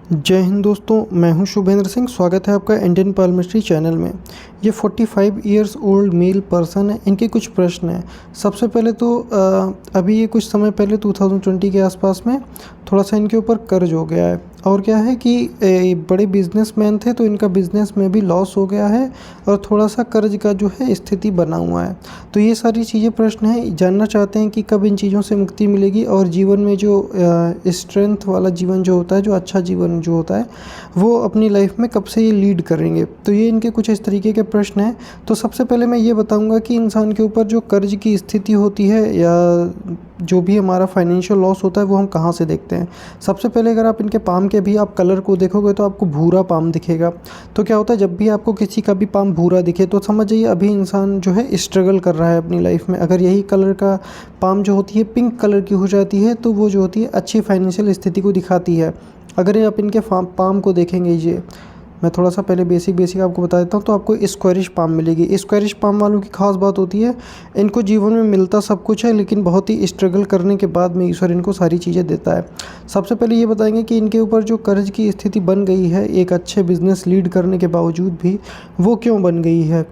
जय हिंद दोस्तों, मैं हूं शुभेंद्र सिंह। स्वागत है आपका इंडियन पार्लियामेंट्री चैनल में। ये 45 इयर्स ओल्ड मेल पर्सन है। इनके कुछ प्रश्न हैं। सबसे पहले तो अभी ये कुछ समय पहले 2020 के आसपास में थोड़ा सा इनके ऊपर कर्ज हो गया है। और क्या है कि बड़े बिजनेसमैन थे तो इनका बिजनेस में भी लॉस हो गया है और थोड़ा सा कर्ज का जो है स्थिति बना हुआ है। तो ये सारी चीज़ें प्रश्न हैं, जानना चाहते हैं कि कब इन चीज़ों से मुक्ति मिलेगी और जीवन में जो स्ट्रेंथ वाला जीवन जो होता है, जो अच्छा जीवन जो होता है, वो अपनी लाइफ में कब से ये लीड करेंगे। तो ये इनके कुछ इस तरीके के प्रश्न हैं। तो सबसे पहले मैं ये बताऊंगा कि इंसान के ऊपर जो कर्ज की स्थिति होती है या जो भी हमारा फाइनेंशियल लॉस होता है वो हम कहाँ से देखते हैं। सबसे पहले अगर आप इनके पाम के भी आप कलर को देखोगे तो आपको भूरा पाम दिखेगा। तो क्या होता है, जब भी आपको किसी का भी पाम भूरा दिखे तो समझ जाइए अभी इंसान जो है स्ट्रगल कर रहा है अपनी लाइफ में। अगर यही कलर का पाम जो होती है पिंक कलर की हो जाती है तो वो जो होती है अच्छी फाइनेंशियल स्थिति को दिखाती है। अगर ये आप इनके पाम को देखेंगे, ये मैं थोड़ा सा पहले बेसिक आपको बता देता हूँ, तो आपको स्क्वायरिश पाम मिलेगी। स्क्वायरिश पाम वालों की खास बात होती है, इनको जीवन में मिलता सब कुछ है लेकिन बहुत ही स्ट्रगल करने के बाद में ईश्वर इनको सारी चीज़ें देता है। सबसे पहले ये बताएंगे कि इनके ऊपर जो कर्ज की स्थिति बन गई है एक अच्छे बिजनेस लीड करने के बावजूद भी, वो क्यों बन गई है।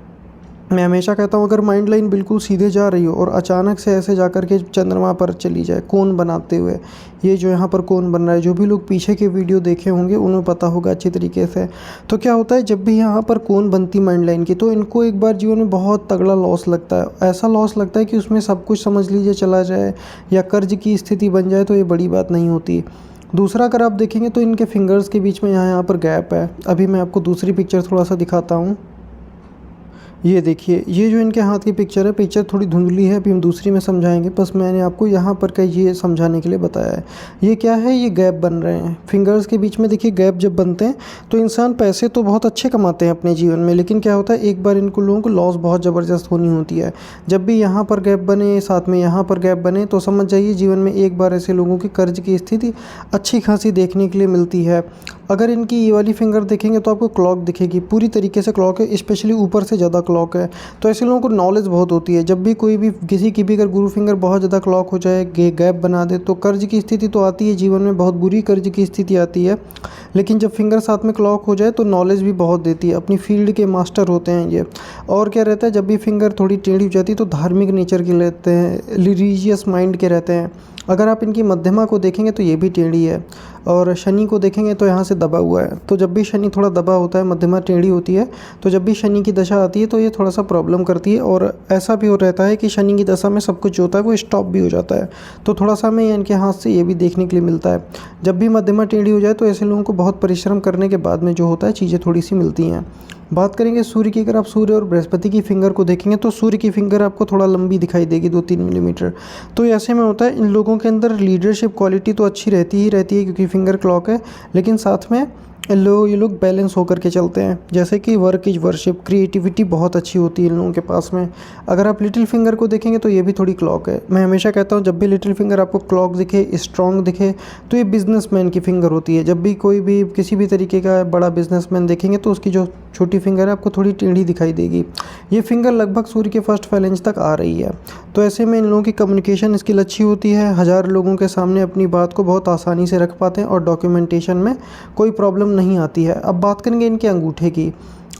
मैं हमेशा कहता हूँ अगर माइंड लाइन बिल्कुल सीधे जा रही हो और अचानक से ऐसे जा कर के चंद्रमा पर चली जाए कोन बनाते हुए, ये जो यहाँ पर कोन बन रहा है, जो भी लोग पीछे के वीडियो देखे होंगे उन्हें पता होगा अच्छी तरीके से। तो क्या होता है, जब भी यहाँ पर कोन बनती माइंड लाइन की तो इनको एक बार जीवन में बहुत तगड़ा लॉस लगता है। ऐसा लॉस लगता है कि उसमें सब कुछ समझ लीजिए चला जाए या कर्ज की स्थिति बन जाए तो ये बड़ी बात नहीं होती। दूसरा, अगर आप देखेंगे तो इनके फिंगर्स के बीच में यहाँ पर गैप है। अभी मैं आपको दूसरी पिक्चर थोड़ा सा दिखाता हूँ। ये देखिए, ये जो इनके हाथ की पिक्चर है, पिक्चर थोड़ी धुंधली है, अभी हम दूसरी में समझाएंगे। बस मैंने आपको यहाँ पर का ये समझाने के लिए बताया है। ये क्या है, ये गैप बन रहे हैं फिंगर्स के बीच में। देखिए गैप जब बनते हैं तो इंसान पैसे तो बहुत अच्छे कमाते हैं अपने जीवन में, लेकिन क्या होता है एक बार इनको लोगों को लॉस बहुत ज़बरदस्त होनी होती है। जब भी यहाँ पर गैप बने, साथ में यहाँ पर गैप बने, तो समझ जाइए जीवन में एक बार ऐसे लोगों की कर्ज की स्थिति अच्छी खासी देखने के लिए मिलती है। अगर इनकी ये वाली फिंगर देखेंगे तो आपको क्लॉक दिखेगी, पूरी तरीके से क्लॉक है, स्पेशली ऊपर से ज़्यादा क्लॉक है। तो ऐसे लोगों को नॉलेज बहुत होती है। जब भी कोई भी किसी की भी अगर गुरु फिंगर बहुत ज़्यादा क्लॉक हो जाए, गैप बना दे, तो कर्ज की स्थिति तो आती है जीवन में, बहुत बुरी कर्ज की स्थिति आती है। लेकिन जब फिंगर साथ में क्लॉक हो जाए तो नॉलेज भी बहुत देती है, अपनी फील्ड के मास्टर होते हैं ये। और क्या रहता है, जब भी फिंगर थोड़ी टेढ़ी हो जाती है तो धार्मिक नेचर के रहते हैं, रिलीजियस माइंड के रहते हैं। अगर आप इनकी मध्यमा को देखेंगे तो ये भी टेढ़ी है, और शनि को देखेंगे तो यहाँ से दबा हुआ है। तो जब भी शनि थोड़ा दबा होता है, मध्यमा टेढ़ी होती है, तो जब भी शनि की दशा आती है तो ये थोड़ा सा प्रॉब्लम करती है। और ऐसा भी हो रहता है कि शनि की दशा में सब कुछ जो होता है वो स्टॉप भी हो जाता है। तो थोड़ा सा हमें इनके हाथ से ये भी देखने के लिए मिलता है। जब भी मध्यमा टेढ़ी हो जाए तो ऐसे लोगों को बहुत परिश्रम करने के बाद में जो होता है चीज़ें थोड़ी सी मिलती हैं। बात करेंगे सूर्य की, अगर आप सूर्य और बृहस्पति की फिंगर को देखेंगे तो सूर्य की फिंगर आपको थोड़ा लंबी दिखाई देगी, 2-3 मिलीमीटर। तो ऐसे में होता है इन लोगों के अंदर लीडरशिप क्वालिटी तो अच्छी रहती ही रहती है क्योंकि फिंगर क्लॉक है, लेकिन साथ में ये लोग बैलेंस होकर के चलते हैं। जैसे कि वर्क इज वर्शिप, क्रिएटिविटी बहुत अच्छी होती है इन लोगों के पास में। अगर आप लिटिल फिंगर को देखेंगे तो ये भी थोड़ी क्लॉक है। मैं हमेशा कहता हूँ जब भी लिटिल फिंगर आपको क्लॉक दिखे, स्ट्रॉन्ग दिखे, तो ये बिजनेसमैन की फिंगर होती है। जब भी कोई भी किसी भी तरीके का बड़ा बिजनेसमैन देखेंगे तो उसकी जो छोटी फिंगर है आपको थोड़ी टेढ़ी दिखाई देगी। ये फिंगर लगभग सूर्य के फर्स्ट फाइलेंज तक आ रही है। तो ऐसे में इन लोगों की कम्युनिकेशन स्किल अच्छी होती है, 1000 लोगों के सामने अपनी बात को बहुत आसानी से रख पाते हैं और डॉक्यूमेंटेशन में कोई प्रॉब्लम नहीं आती है। अब बात करेंगे इनके अंगूठे की।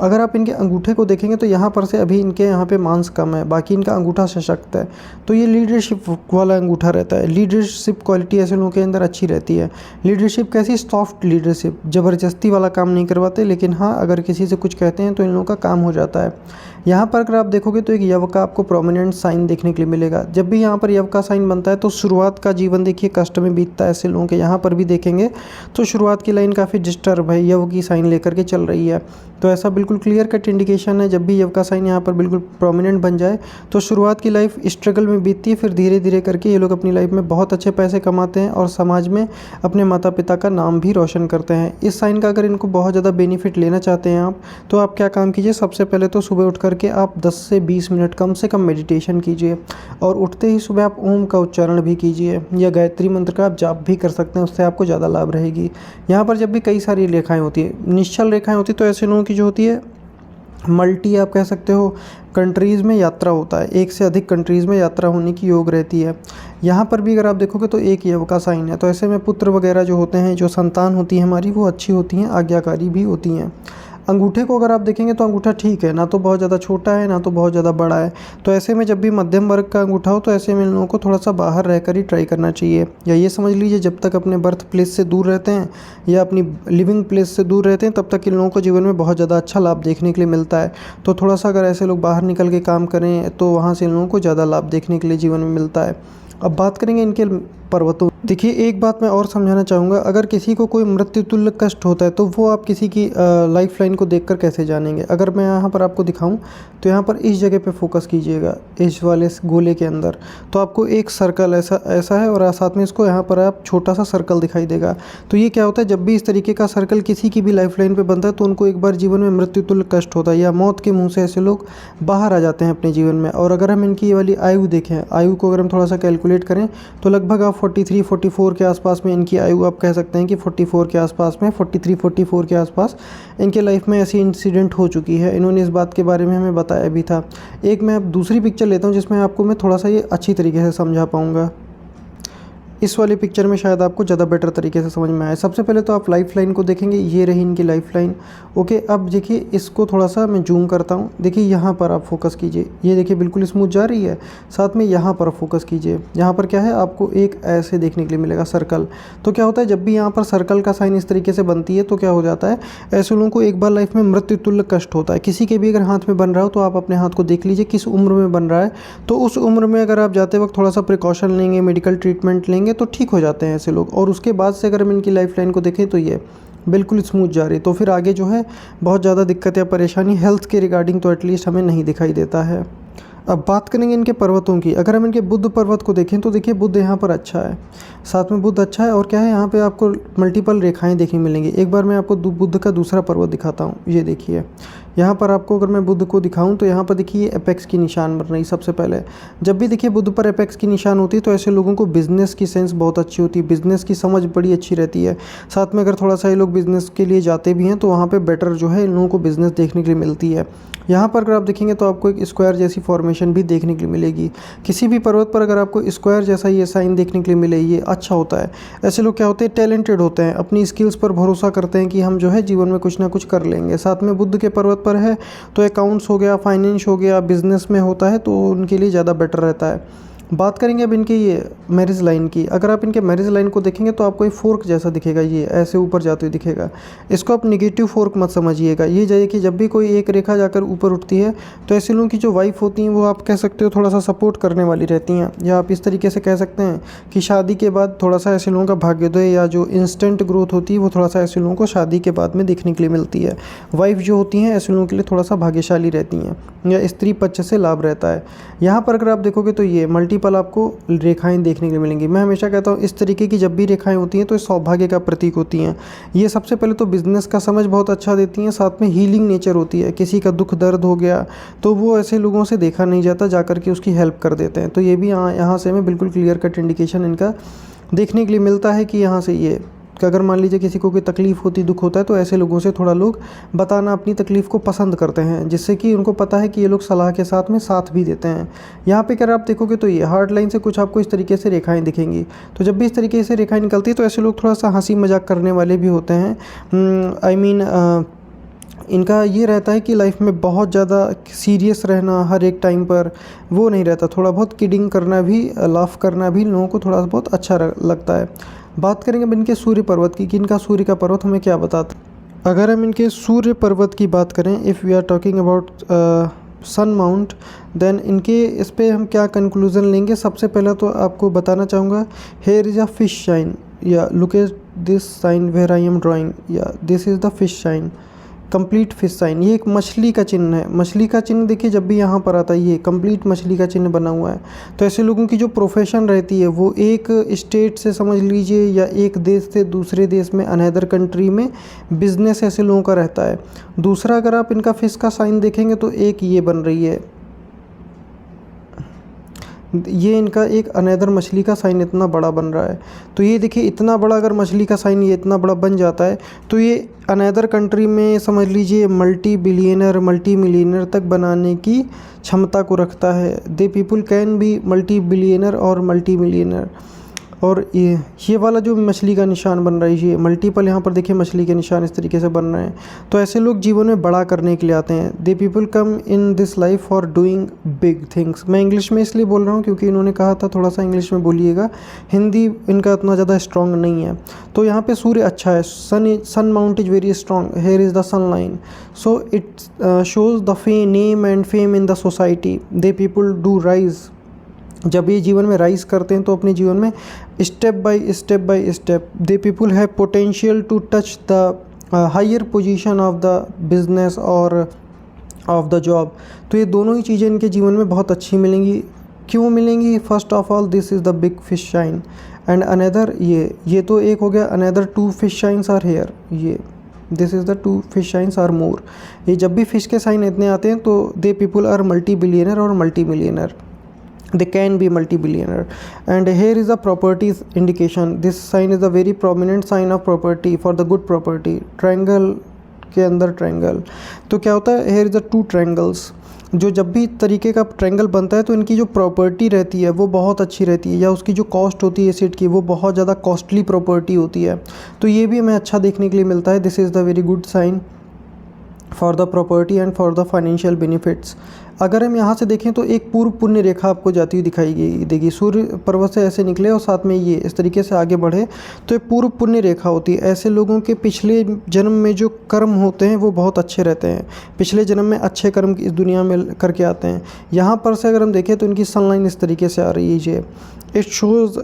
अगर आप इनके अंगूठे को देखेंगे तो यहाँ पर से अभी इनके यहाँ पे मांस कम है, बाकी इनका अंगूठा सशक्त है। तो ये लीडरशिप वाला अंगूठा रहता है। लीडरशिप क्वालिटी ऐसे लोगों के अंदर अच्छी रहती है। लीडरशिप कैसी, सॉफ्ट लीडरशिप, ज़बरदस्ती वाला काम नहीं करवाते, लेकिन हाँ अगर किसी से कुछ कहते हैं तो इन लोगों का काम हो जाता है। यहाँ पर अगर आप देखोगे तो एक यव का आपको प्रोमिनेंट साइन देखने के लिए मिलेगा। जब भी यहाँ पर यव का साइन बनता है तो शुरुआत का जीवन देखिए कष्ट में बीतता है ऐसे लोगों के। यहाँ पर भी देखेंगे तो शुरुआत की लाइन काफ़ी डिस्टर्ब है, यव की साइन लेकर के चल रही है। तो ऐसा बिल्कुल क्लियर कट इंडिकेशन है, जब भी यव का साइन यहाँ पर बिल्कुल प्रोमिनेंट बन जाए तो शुरुआत की लाइफ स्ट्रगल में बीतती है, फिर धीरे धीरे करके ये लोग अपनी लाइफ में बहुत अच्छे पैसे कमाते हैं और समाज में अपने माता पिता का नाम भी रोशन करते हैं। इस साइन का अगर इनको बहुत ज़्यादा बेनिफिट लेना चाहते हैं आप, तो आप क्या काम कीजिए, सबसे पहले तो सुबह उठ करके आप 10 से 20 मिनट कम से कम मेडिटेशन कीजिए, और उठते ही सुबह आप ओम का उच्चारण भी कीजिए या गायत्री मंत्र का आप जाप भी कर सकते हैं, उससे आपको ज़्यादा लाभ रहेगी। यहाँ पर जब भी कई सारी रेखाएं होती है, निश्चल रेखाएं होती है, तो ऐसे लोगों की जो होती है मल्टी आप कह सकते हो कंट्रीज़ में यात्रा होता है, एक से अधिक कंट्रीज़ में यात्रा होने की योग रहती है। यहाँ पर भी अगर आप देखोगे तो एक यव का साइन है, तो ऐसे में पुत्र वगैरह जो होते हैं, जो संतान होती है हमारी, वो अच्छी होती हैं, आज्ञाकारी भी होती हैं। अंगूठे को अगर आप देखेंगे तो अंगूठा ठीक है, ना तो बहुत ज़्यादा छोटा है ना तो बहुत ज़्यादा बड़ा है। तो ऐसे में जब भी मध्यम वर्ग का अंगूठा हो तो ऐसे में इन लोगों को थोड़ा सा बाहर रहकर ही ट्राई करना चाहिए, या ये समझ लीजिए जब तक अपने बर्थ प्लेस से दूर रहते हैं या अपनी लिविंग प्लेस से दूर रहते हैं तब तक इन लोगों को जीवन में बहुत ज़्यादा अच्छा लाभ देखने के लिए मिलता है। तो थोड़ा सा अगर ऐसे लोग बाहर निकल के काम करें तो वहाँ से इन लोगों को ज़्यादा लाभ देखने के लिए जीवन में मिलता है। अब बात करेंगे इनके पर्वतों। देखिए एक बात मैं और समझाना चाहूँगा, अगर किसी को कोई मृत्यु तुल्य कष्ट होता है तो वो आप किसी की लाइफ लाइन को देखकर कैसे जानेंगे। अगर मैं यहाँ पर आपको दिखाऊँ तो यहाँ पर इस जगह पे फोकस कीजिएगा, इस वाले गोले के अंदर, तो आपको एक सर्कल ऐसा है और साथ में इसको यहाँ पर आप छोटा सा सर्कल दिखाई देगा। तो ये क्या होता है, जब भी इस तरीके का सर्कल किसी की भी लाइफ लाइन पर बनता है तो उनको एक बार जीवन में मृत्यु तुल्य कष्ट होता है या मौत के मुँह से ऐसे लोग बाहर आ जाते हैं अपने जीवन में। और अगर हम इनकी ये वाली आयु देखें, आयु को अगर हम थोड़ा सा कैलकुलेट करें तो लगभग आप 43-44 के आसपास में इनकी आयु आप कह सकते हैं कि 44 के आसपास में, 43-44 के आसपास इनके लाइफ में ऐसी इंसिडेंट हो चुकी है। इन्होंने इस बात के बारे में हमें बताया भी था। एक मैं अब दूसरी पिक्चर लेता हूँ जिसमें आपको मैं थोड़ा सा ये अच्छी तरीके से समझा पाऊँगा। इस वाली पिक्चर में शायद आपको ज़्यादा बेटर तरीके से समझ में आए। सबसे पहले तो आप लाइफ लाइन को देखेंगे, ये रही इनकी लाइफ लाइन। ओके, अब देखिए इसको थोड़ा सा मैं जूम करता हूँ। देखिए यहाँ पर आप फोकस कीजिए, ये देखिए बिल्कुल स्मूथ जा रही है। साथ में यहाँ पर फोकस कीजिए, यहाँ पर क्या है, आपको एक ऐसे देखने के लिए मिलेगा सर्कल। तो क्या होता है, जब भी यहाँ पर सर्कल का साइन इस तरीके से बनती है तो क्या हो जाता है, ऐसे लोगों को एक बार लाइफ में मृत्यु तुल्य कष्ट होता है। किसी के भी अगर हाथ में बन रहा हो तो आप अपने हाथ को देख लीजिए किस उम्र में बन रहा है, तो उस उम्र में अगर आप जाते वक्त थोड़ा सा प्रिकॉशन लेंगे, मेडिकल ट्रीटमेंट लेंगे तो ठीक हो जाते हैं ऐसे लोग। और उसके बाद से अगर हम इनकी लाइफ लाइन को देखें तो ये बिल्कुल स्मूथ जा रही, तो फिर आगे जो है बहुत ज़्यादा दिक्कत या परेशानी हेल्थ के रिगार्डिंग तो एटलीस्ट हमें नहीं दिखाई देता है। अब बात करेंगे इनके पर्वतों की। अगर हम इनके बुद्ध पर्वत को देखें तो देखिए बुद्ध यहाँ पर अच्छा है, साथ में बुद्ध अच्छा है और क्या है, यहाँ पे आपको मल्टीपल रेखाएं देखने मिलेंगी। एक बार मैं आपको बुद्ध का दूसरा पर्वत दिखाता हूँ। ये देखिए यहाँ पर आपको अगर मैं बुद्ध को दिखाऊं तो यहाँ पर देखिए एपेक्स की निशान बन रही। सबसे पहले जब भी देखिए बुद्ध पर एपेक्स की निशान होती है तो ऐसे लोगों को बिज़नेस की सेंस बहुत अच्छी होती है, बिज़नेस की समझ बड़ी अच्छी रहती है। साथ में अगर थोड़ा सा ये लोग बिज़नेस के लिए जाते भी हैं तो वहाँ पे बेटर जो है इन लोगों को बिज़नेस देखने के लिए मिलती है। यहाँ पर अगर आप देखेंगे तो आपको एक स्क्वायर जैसी फॉर्मेशन भी देखने के लिए मिलेगी। किसी भी पर्वत पर अगर आपको स्क्वायर जैसा ये साइन देखने के लिए मिले, ये अच्छा होता है। ऐसे लोग क्या होते हैं, टैलेंटेड होते हैं, अपनी स्किल्स पर भरोसा करते हैं कि हम जो है जीवन में कुछ ना कुछ कर लेंगे। साथ में बुद्ध के पर्वत पर है तो अकाउंट्स हो गया, फाइनेंस हो गया, बिजनेस में होता है तो उनके लिए ज़्यादा बेटर रहता है। बात करेंगे अब इनकी ये मैरिज लाइन की। अगर आप इनके मैरिज लाइन को देखेंगे तो आपको एक फोर्क जैसा दिखेगा, ये ऐसे ऊपर जाते हुए दिखेगा। इसको आप निगेटिव फोर्क मत समझिएगा। ये जाइए कि जब भी कोई एक रेखा जाकर ऊपर उठती है तो ऐसे लोगों की जो वाइफ होती हैं वो आप कह सकते हो थोड़ा सा सपोर्ट करने वाली रहती हैं, या आप इस तरीके से कह सकते हैं कि शादी के बाद थोड़ा सा ऐसे लोगों का भाग्योदय या जो इंस्टेंट ग्रोथ होती है वो थोड़ा सा ऐसे लोगों को शादी के बाद में देखने के लिए मिलती है। वाइफ जो होती हैं ऐसे लोगों के लिए थोड़ा सा भाग्यशाली रहती हैं या स्त्री पक्ष से लाभ रहता है। यहाँ पर अगर आप देखोगे तो ये मल्टीपल आपको रेखाएं देखने के लिए मिलेंगी। मैं हमेशा कहता हूँ इस तरीके की जब भी रेखाएं होती हैं तो सौभाग्य का प्रतीक होती हैं। ये सबसे पहले तो बिज़नेस का समझ बहुत अच्छा देती हैं, साथ में हीलिंग नेचर होती है। किसी का दुख दर्द हो गया तो वो ऐसे लोगों से देखा नहीं जाता, जाकर के उसकी हेल्प कर देते हैं। तो ये भी यहाँ से हमें बिल्कुल क्लियर कट इंडिकेशन इनका देखने के लिए मिलता है कि यहाँ से ये कि अगर मान लीजिए किसी को कोई तकलीफ़ होती, दुख होता है तो ऐसे लोगों से थोड़ा लोग बताना अपनी तकलीफ़ को पसंद करते हैं, जिससे कि उनको पता है कि ये लोग सलाह के साथ में साथ भी देते हैं। यहाँ पे अगर आप देखोगे तो ये हार्ड लाइन से कुछ आपको इस तरीके से रेखाएं दिखेंगी। तो जब भी इस तरीके से रेखाएं निकलती है तो ऐसे लोग थोड़ा सा हंसी मजाक करने वाले भी होते हैं। इनका ये रहता है कि लाइफ में बहुत ज़्यादा सीरियस रहना हर एक टाइम पर वो नहीं रहता। थोड़ा बहुत किडिंग करना भी, लाफ करना भी लोगों को थोड़ा बहुत अच्छा लगता है। बात करेंगे अब इनके सूर्य पर्वत की कि इनका सूर्य का पर्वत हमें क्या बताता है। अगर हम इनके सूर्य पर्वत की बात करें, if we are talking about sun mount, then इनके इस पर हम क्या कंक्लूज़न लेंगे। सबसे पहले तो आपको बताना चाहूँगा, here is a fish sign, या look at this sign where I am drawing, या this is the fish sign, complete fish sign. ये एक मछली का चिन्ह है। मछली का चिन्ह देखिए जब भी यहाँ पर आता है ये कंप्लीट मछली का चिन्ह बना हुआ है। तो ऐसे लोगों की जो प्रोफेशन रहती है वो एक स्टेट से समझ लीजिए या एक देश से दूसरे देश में, अनदर कंट्री में बिजनेस ऐसे लोगों का रहता है। दूसरा अगर आप इनका फिश का साइन देखेंगे तो एक ये बन रही है, ये इनका एक अनदर मछली का साइन इतना बड़ा बन रहा है। तो ये देखिए इतना बड़ा अगर मछली का साइन ये इतना बड़ा बन जाता है तो ये अनदर कंट्री में समझ लीजिए मल्टी बिलियनर मल्टी मिलियनर तक बनाने की क्षमता को रखता है। They people can be multi billionaire और मल्टी मिलियनर। और ये वाला जो मछली का निशान बन रहा है, ये मल्टीपल यहाँ पर देखिए मछली के निशान इस तरीके से बन रहे हैं। तो ऐसे लोग जीवन में बड़ा करने के लिए आते हैं। The people come in this life for doing big things. मैं इंग्लिश में इसलिए बोल रहा हूँ क्योंकि इन्होंने कहा था थोड़ा सा इंग्लिश में बोलिएगा, हिंदी इनका इतना ज़्यादा स्ट्रॉन्ग नहीं है। तो यहाँ पे सूर्य अच्छा है, sun mount is very strong, here is the sun line, so it shows the name and fame in the society. They people do rise. जब ये जीवन में राइज करते हैं तो अपने जीवन में step by step the people have potential to touch the higher position of the business और ऑफ द जॉब। तो ये दोनों ही चीज़ें इनके जीवन में बहुत अच्छी मिलेंगी। क्यों मिलेंगी? First of all this is the big fish sign and another ये तो एक हो गया, another two fish signs are here, ये this is the two fish signs are more. ये जब भी फिश के साइन इतने आते हैं तो they people are multi billionaire और multi millionaire, they can be multi-billionaire. And here is the properties indication. This sign is a very prominent sign of property for the good property. Triangle के अंदर triangle, तो क्या होता है, here is the two triangles। जो जब भी तरीके का ट्रायंगल बनता है तो इनकी जो प्रॉपर्टी रहती है वो बहुत अच्छी रहती है, या उसकी जो कॉस्ट होती है एसेट की वो बहुत ज़्यादा कॉस्टली प्रॉपर्टी होती है। तो ये भी हमें अच्छा देखने के लिए मिलता है। This is the very good sign for the property and for the financial benefits. अगर हम यहाँ से देखें तो एक पूर्व पुण्य रेखा आपको जाती हुई दिखाई देगी। सूर्य पर्वत से ऐसे निकले और साथ में ये इस तरीके से आगे बढ़े तो ये पूर्व पुण्य रेखा होती है। ऐसे लोगों के पिछले जन्म में जो कर्म होते हैं वो बहुत अच्छे रहते हैं, पिछले जन्म में अच्छे कर्म इस दुनिया में करके आते हैं। यहाँ पर से अगर हम देखें तो इनकी सनलाइन इस तरीके से आ रही है। It shows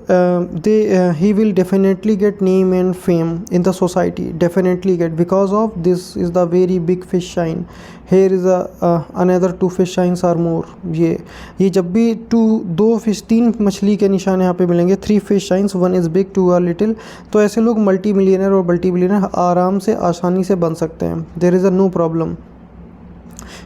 he will definitely get name and fame in the society, definitely get, because of this is the very big fish shine. Here is another two fish shines are more। ये जब भी तीन मछली के निशान यहाँ पे मिलेंगे, 3 fish shines, 1 is big, 2 are little, तो ऐसे लोग मल्टी मिलियनर और मल्टी बिलियनर आराम से आसानी से बन सकते हैं। There is a no problem।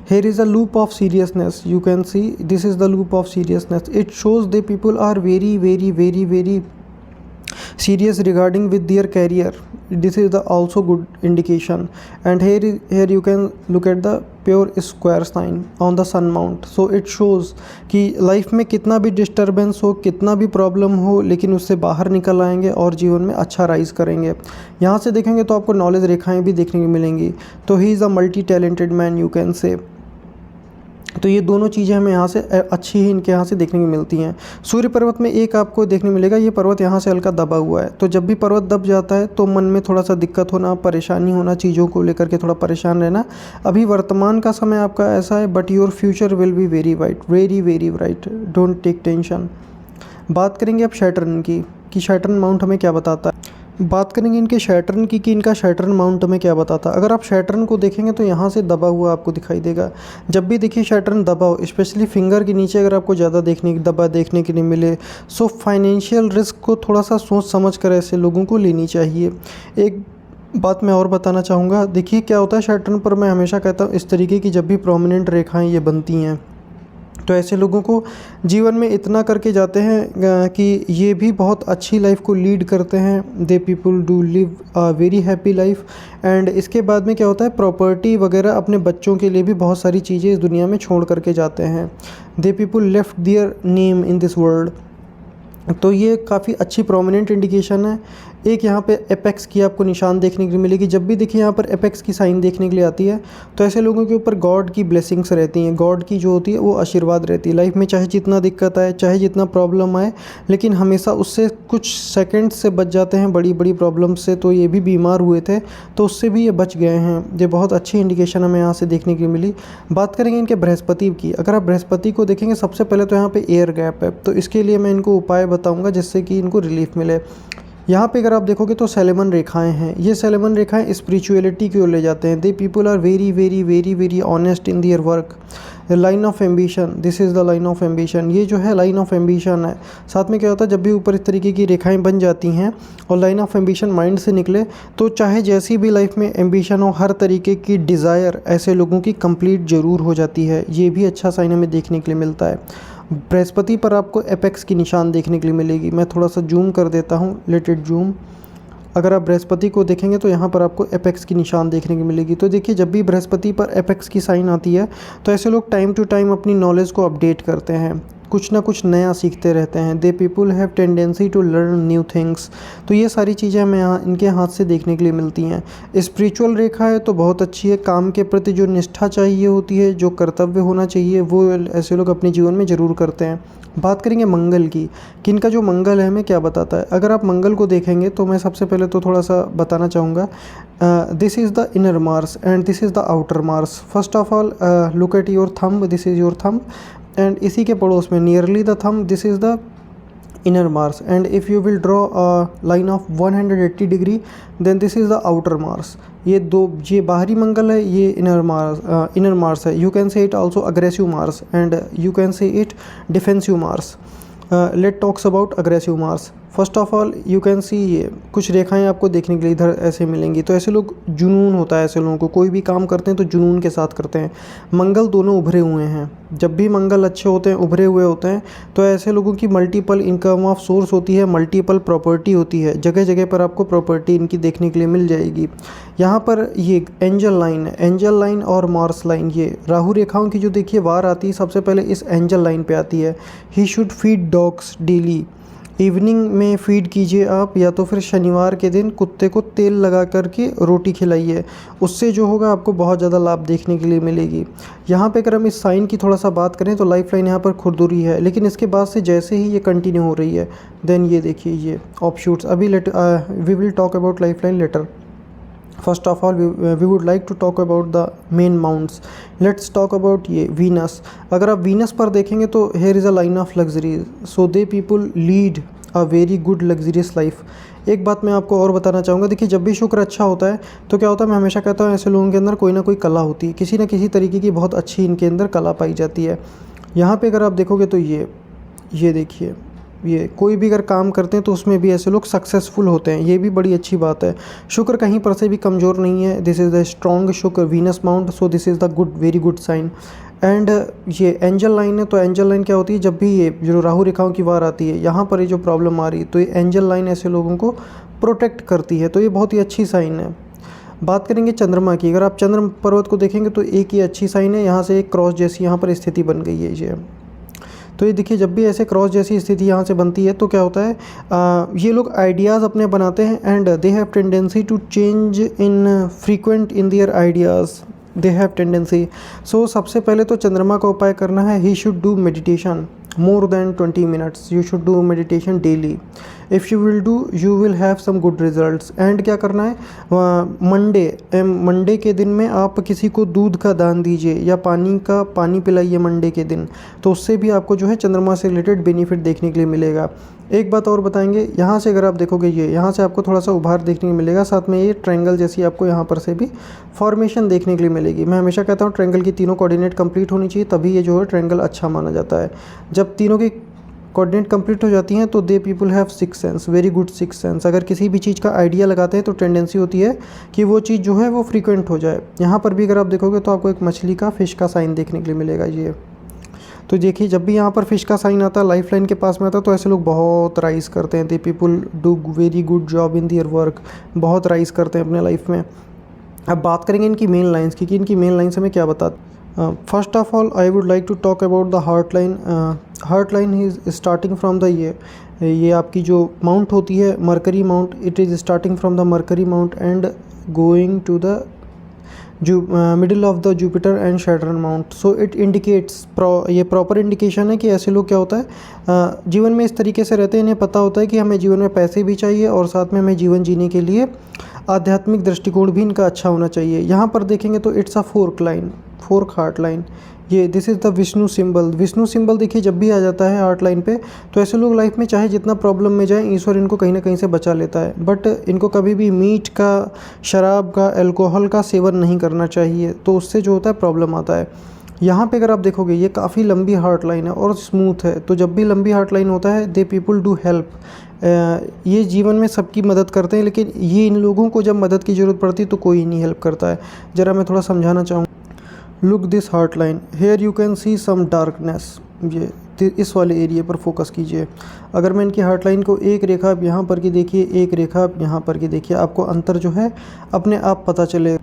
Here is a loop of seriousness. You can see this is the loop of seriousness. It shows the people are very serious regarding with their career. This is the also good indication. And here you can look at the pure square sign on the sun mount. So it shows कि life में कितना भी disturbance हो, कितना भी problem हो, लेकिन उससे बाहर निकल आएंगे और जीवन में अच्छा राइज करेंगे। यहाँ से देखेंगे तो आपको नॉलेज रेखाएं भी देखने को मिलेंगी। तो he is a multi talented man, you can से। तो ये दोनों चीज़ें हमें यहाँ से अच्छी ही इनके यहाँ से देखने को मिलती हैं। सूर्य पर्वत में एक आपको देखने मिलेगा, ये पर्वत यहाँ से हल्का दबा हुआ है। तो जब भी पर्वत दब जाता है तो मन में थोड़ा सा दिक्कत होना, परेशानी होना, चीज़ों को लेकर के थोड़ा परेशान रहना। अभी वर्तमान का समय आपका ऐसा है, but your future will be very bright, don't take tension. बात करेंगे अब सैटर्न की कि सैटर्न माउंट हमें क्या बताता है। बात करेंगे इनके सैटर्न की कि इनका सैटर्न माउंट में क्या बताता है। अगर आप सैटर्न को देखेंगे तो यहाँ से दबा हुआ आपको दिखाई देगा। जब भी देखिए सैटर्न दबा हो, स्पेशली फिंगर के नीचे अगर आपको ज़्यादा दबा देखने के लिए मिले, सो फाइनेंशियल रिस्क को थोड़ा सा सोच समझ कर ऐसे लोगों को लेनी चाहिए। एक बात मैं और बताना चाहूँगा, देखिए क्या होता है सैटर्न पर, मैं हमेशा कहता हूँ इस तरीके की जब भी प्रोमिनेंट रेखाएँ ये बनती हैं तो ऐसे लोगों को जीवन में इतना करके जाते हैं कि ये भी बहुत अच्छी लाइफ को लीड करते हैं। The people do live a very happy life. And इसके बाद में क्या होता है, प्रॉपर्टी वगैरह अपने बच्चों के लिए भी बहुत सारी चीज़ें इस दुनिया में छोड़ करके जाते हैं। The people left their name in this world. तो ये काफ़ी अच्छी प्रोमिनेंट इंडिकेशन है। एक यहाँ पे एपेक्स की आपको निशान देखने के लिए मिलेगी। जब भी देखिए यहाँ पर एपेक्स की साइन देखने के लिए आती है तो ऐसे लोगों के ऊपर गॉड की ब्लेसिंग्स रहती हैं, गॉड की जो होती है वो आशीर्वाद रहती है। लाइफ में चाहे जितना दिक्कत आए, चाहे जितना प्रॉब्लम आए, लेकिन हमेशा उससे कुछ सेकंड से बच जाते हैं बड़ी बड़ी प्रॉब्लम से। तो ये भी बीमार हुए थे तो उससे भी ये बच गए हैं। ये बहुत अच्छी इंडिकेशन हमें यहाँ से देखने के लिए मिली। बात करेंगे इनके बृहस्पति की। अगर आप बृहस्पति को देखेंगे, सबसे पहले तो यहाँ पर एयर गैप है, तो इसके लिए मैं इनको उपाय बताऊँगा जिससे कि इनको रिलीफ मिले। यहाँ पे अगर आप देखोगे तो सैलेमन रेखाएं हैं। ये सैलेमन रेखाएं स्पिरिचुअलिटी की ओर ले जाते हैं। The people are very honest in their work. Line of ambition, this is the line of ambition. ये जो है लाइन ऑफ एम्बिशन है। साथ में क्या होता है, जब भी ऊपर इस तरीके की रेखाएं बन जाती हैं और लाइन ऑफ एम्बिशन माइंड से निकले तो चाहे जैसी भी लाइफ में एम्बिशन हो, हर तरीके की डिज़ायर ऐसे लोगों की कंप्लीट ज़रूर हो जाती है। ये भी अच्छा साइन हमें देखने के लिए मिलता है। बृहस्पति पर आपको एपेक्स की निशान देखने के लिए मिलेगी। मैं थोड़ा सा जूम कर देता हूँ, लेट इट जूम। अगर आप बृहस्पति को देखेंगे तो यहाँ पर आपको एपेक्स की निशान देखने की मिलेगी। तो देखिए जब भी बृहस्पति पर एपेक्स की साइन आती है तो ऐसे लोग टाइम टू टाइम अपनी नॉलेज को अपडेट करते हैं, कुछ ना कुछ नया सीखते रहते हैं। The people have tendency to learn new things. तो ये सारी चीज़ें हमें यहाँ इनके हाथ से देखने के लिए मिलती हैं। स्पिरिचुअल रेखा है तो बहुत अच्छी है। काम के प्रति जो निष्ठा चाहिए होती है, जो कर्तव्य होना चाहिए, वो ऐसे लोग अपने जीवन में ज़रूर करते हैं। बात करेंगे मंगल की, कि इनका जो मंगल है हमें क्या बताता है। अगर आप मंगल को देखेंगे तो मैं सबसे पहले तो थोड़ा सा बताना चाहूँगा, this is the inner Mars and this is the outer Mars. First of all look at your thumb, this is your thumb, and इसी के पड़ोस में nearly the thumb, this is the inner Mars, and if you will draw a line of 180 degree then this is the outer Mars। ये बाहरी मंगल है, ये inner Mars है। You can say it also aggressive Mars and you can say it defensive Mars। Let talks about aggressive Mars. First of all you can see, ये कुछ रेखाएं आपको देखने के लिए इधर ऐसे मिलेंगी। तो ऐसे लोग, जुनून होता है ऐसे लोगों को, कोई भी काम करते हैं तो जुनून के साथ करते हैं। मंगल दोनों उभरे हुए हैं, जब भी मंगल अच्छे होते हैं, उभरे हुए होते हैं, तो ऐसे लोगों की मल्टीपल इनकम ऑफ सोर्स होती है, मल्टीपल प्रॉपर्टी होती है। जगह जगह पर आपको प्रॉपर्टी इनकी देखने के लिए मिल जाएगी। यहाँ पर ये एंजल लाइन है, एंजल लाइन और मार्स लाइन, ये राहु रेखाओं की जो देखिए वार आती है सबसे पहले इस एंजल लाइन पे आती है। He should feed dogs daily, evening में फीड कीजिए आप, या तो फिर शनिवार के दिन कुत्ते को तेल लगा करके रोटी खिलाइए, उससे जो होगा आपको बहुत ज़्यादा लाभ देखने के लिए मिलेगी। यहाँ पे अगर हम इस साइन की थोड़ा सा बात करें तो लाइफ लाइन यहाँ पर खुरदुरी है, लेकिन इसके बाद से जैसे ही ये कंटिन्यू हो रही है, देन ये देखिए ये ऑफशूट्स। अभी we will talk about life line later. First of all we would like to talk about the main mounts. Let's talk about ये वीनस। अगर आप वीनस पर देखेंगे तो here is a line of luxury, so the people lead a very good luxurious life. एक बात मैं आपको और बताना चाहूँगा, देखिए जब भी शुक्र अच्छा होता है तो क्या होता है, मैं हमेशा कहता हूँ ऐसे लोगों के अंदर कोई ना कोई कला होती है, किसी न किसी तरीके की बहुत अच्छी इनके अंदर कला पाई जाती है। यहाँ पे अगर आप देखोगे तो ये देखिए, ये कोई भी अगर काम करते हैं तो उसमें भी ऐसे लोग सक्सेसफुल होते हैं, ये भी बड़ी अच्छी बात है। शुक्र कहीं पर से भी कमज़ोर नहीं है, दिस इज़ द स्ट्रॉन्ग शुक्र Venus mount, so this is the good, very good sign. And ये एंजल लाइन है, तो एंजल लाइन क्या होती है, जब भी ये जो राहु रेखाओं की वार आती है, यहाँ पर ये जो प्रॉब्लम आ रही है, तो ये एंजल लाइन ऐसे लोगों को प्रोटेक्ट करती है, तो ये बहुत ही अच्छी साइन है। बात करेंगे चंद्रमा की, अगर आप चंद्र पर्वत को देखेंगे तो एक ये अच्छी साइन है, यहाँ से एक क्रॉस जैसी यहाँ पर स्थिति बन गई है ये। तो ये देखिए जब भी ऐसे क्रॉस जैसी स्थिति यहाँ से बनती है तो क्या होता है, ये लोग आइडियाज़ अपने बनाते हैं, and they have tendency to change in frequent in their ideas, they have tendency. So सबसे पहले तो चंद्रमा का उपाय करना है, he should do meditation more than 20 minutes, you should do meditation daily। if you will do you will have some good results। And क्या करना है, मंडे के दिन में आप किसी को दूध का दान दीजिए या पानी पिलाइए मंडे के दिन, तो उससे भी आपको जो है चंद्रमा से रिलेटेड बेनिफिट देखने के लिए मिलेगा। एक बात और बताएंगे, यहाँ से अगर आप देखोगे यहाँ से आपको थोड़ा सा उभार देखने को मिलेगा, साथ में ये ट्रायंगल जैसी आपको यहाँ पर से भी फॉर्मेशन देखने के लिए मिलेगी। मैं हमेशा कहता हूँ ट्रायंगल की तीनों कोऑर्डिनेट कंप्लीट होनी चाहिए, तभी ये जो है ट्रायंगल अच्छा माना जाता है। जब तीनों की कोऑर्डिनेट कंप्लीट हो जाती हैं तो they people have six sense, very good six sense. अगर किसी भी चीज़ का आइडिया लगाते हैं तो टेंडेंसी होती है कि वो चीज़ जो है वो फ्रीक्वेंट हो जाए। यहाँ पर भी अगर आप देखोगे तो आपको एक मछली का, फिश का साइन देखने के लिए मिलेगा ये। तो देखिए जब भी यहाँ पर फिश का साइन आता है, लाइफ लाइन के पास में आता है, तो ऐसे लोग बहुत राइज करते हैं। The people do very good job in their work, बहुत राइज करते हैं अपने लाइफ में। अब बात करेंगे इनकी मेन लाइन्स की, कि इनकी मेन लाइन्स हमें क्या बताते। First of all I would like to talk about the heart line. Heart line is starting from the ये आपकी जो माउंट होती है Mercury mount, it is starting from the Mercury mount and going to the middle of the Jupiter and Saturn mount. So it indicates, ये proper indication है कि ऐसे लोग क्या होता है जीवन में इस तरीके से रहते हैं, इन्हें पता होता है कि हमें जीवन में पैसे भी चाहिए और साथ में हमें जीवन जीने के लिए आध्यात्मिक दृष्टिकोण भी इनका अच्छा होना चाहिए। यहाँ पर देखेंगे तो it's a fork heart line, ये this is the Vishnu symbol. Vishnu symbol देखिए जब भी आ जाता है हार्ट लाइन पे, तो ऐसे लोग लाइफ में चाहे जितना प्रॉब्लम में जाए, ईश्वर इनको कहीं ना कहीं से बचा लेता है। बट इनको कभी भी मीट का, शराब का, अल्कोहल का सेवन नहीं करना चाहिए, तो उससे जो होता है प्रॉब्लम आता है। यहाँ पे अगर आप देखोगे ये काफ़ी लंबी हार्ट लाइन है और स्मूथ है, तो जब भी लंबी हार्ट लाइन होता है दे पीपल डू हेल्प। ये जीवन में सबकी मदद करते हैं, लेकिन ये इन लोगों को जब मदद की ज़रूरत पड़ती है तो कोई नहीं हेल्प करता है। ज़रा मैं थोड़ा समझाना चाहूँ। Look this heart line, here you can see some darkness, ये इस वाले एरिया पर फोकस कीजिए। अगर मैं इनकी हार्ट लाइन को एक रेखा आप यहाँ पर की देखिए, एक रेखा आप यहाँ पर की देखिए, आपको अंतर जो है अपने आप पता चले।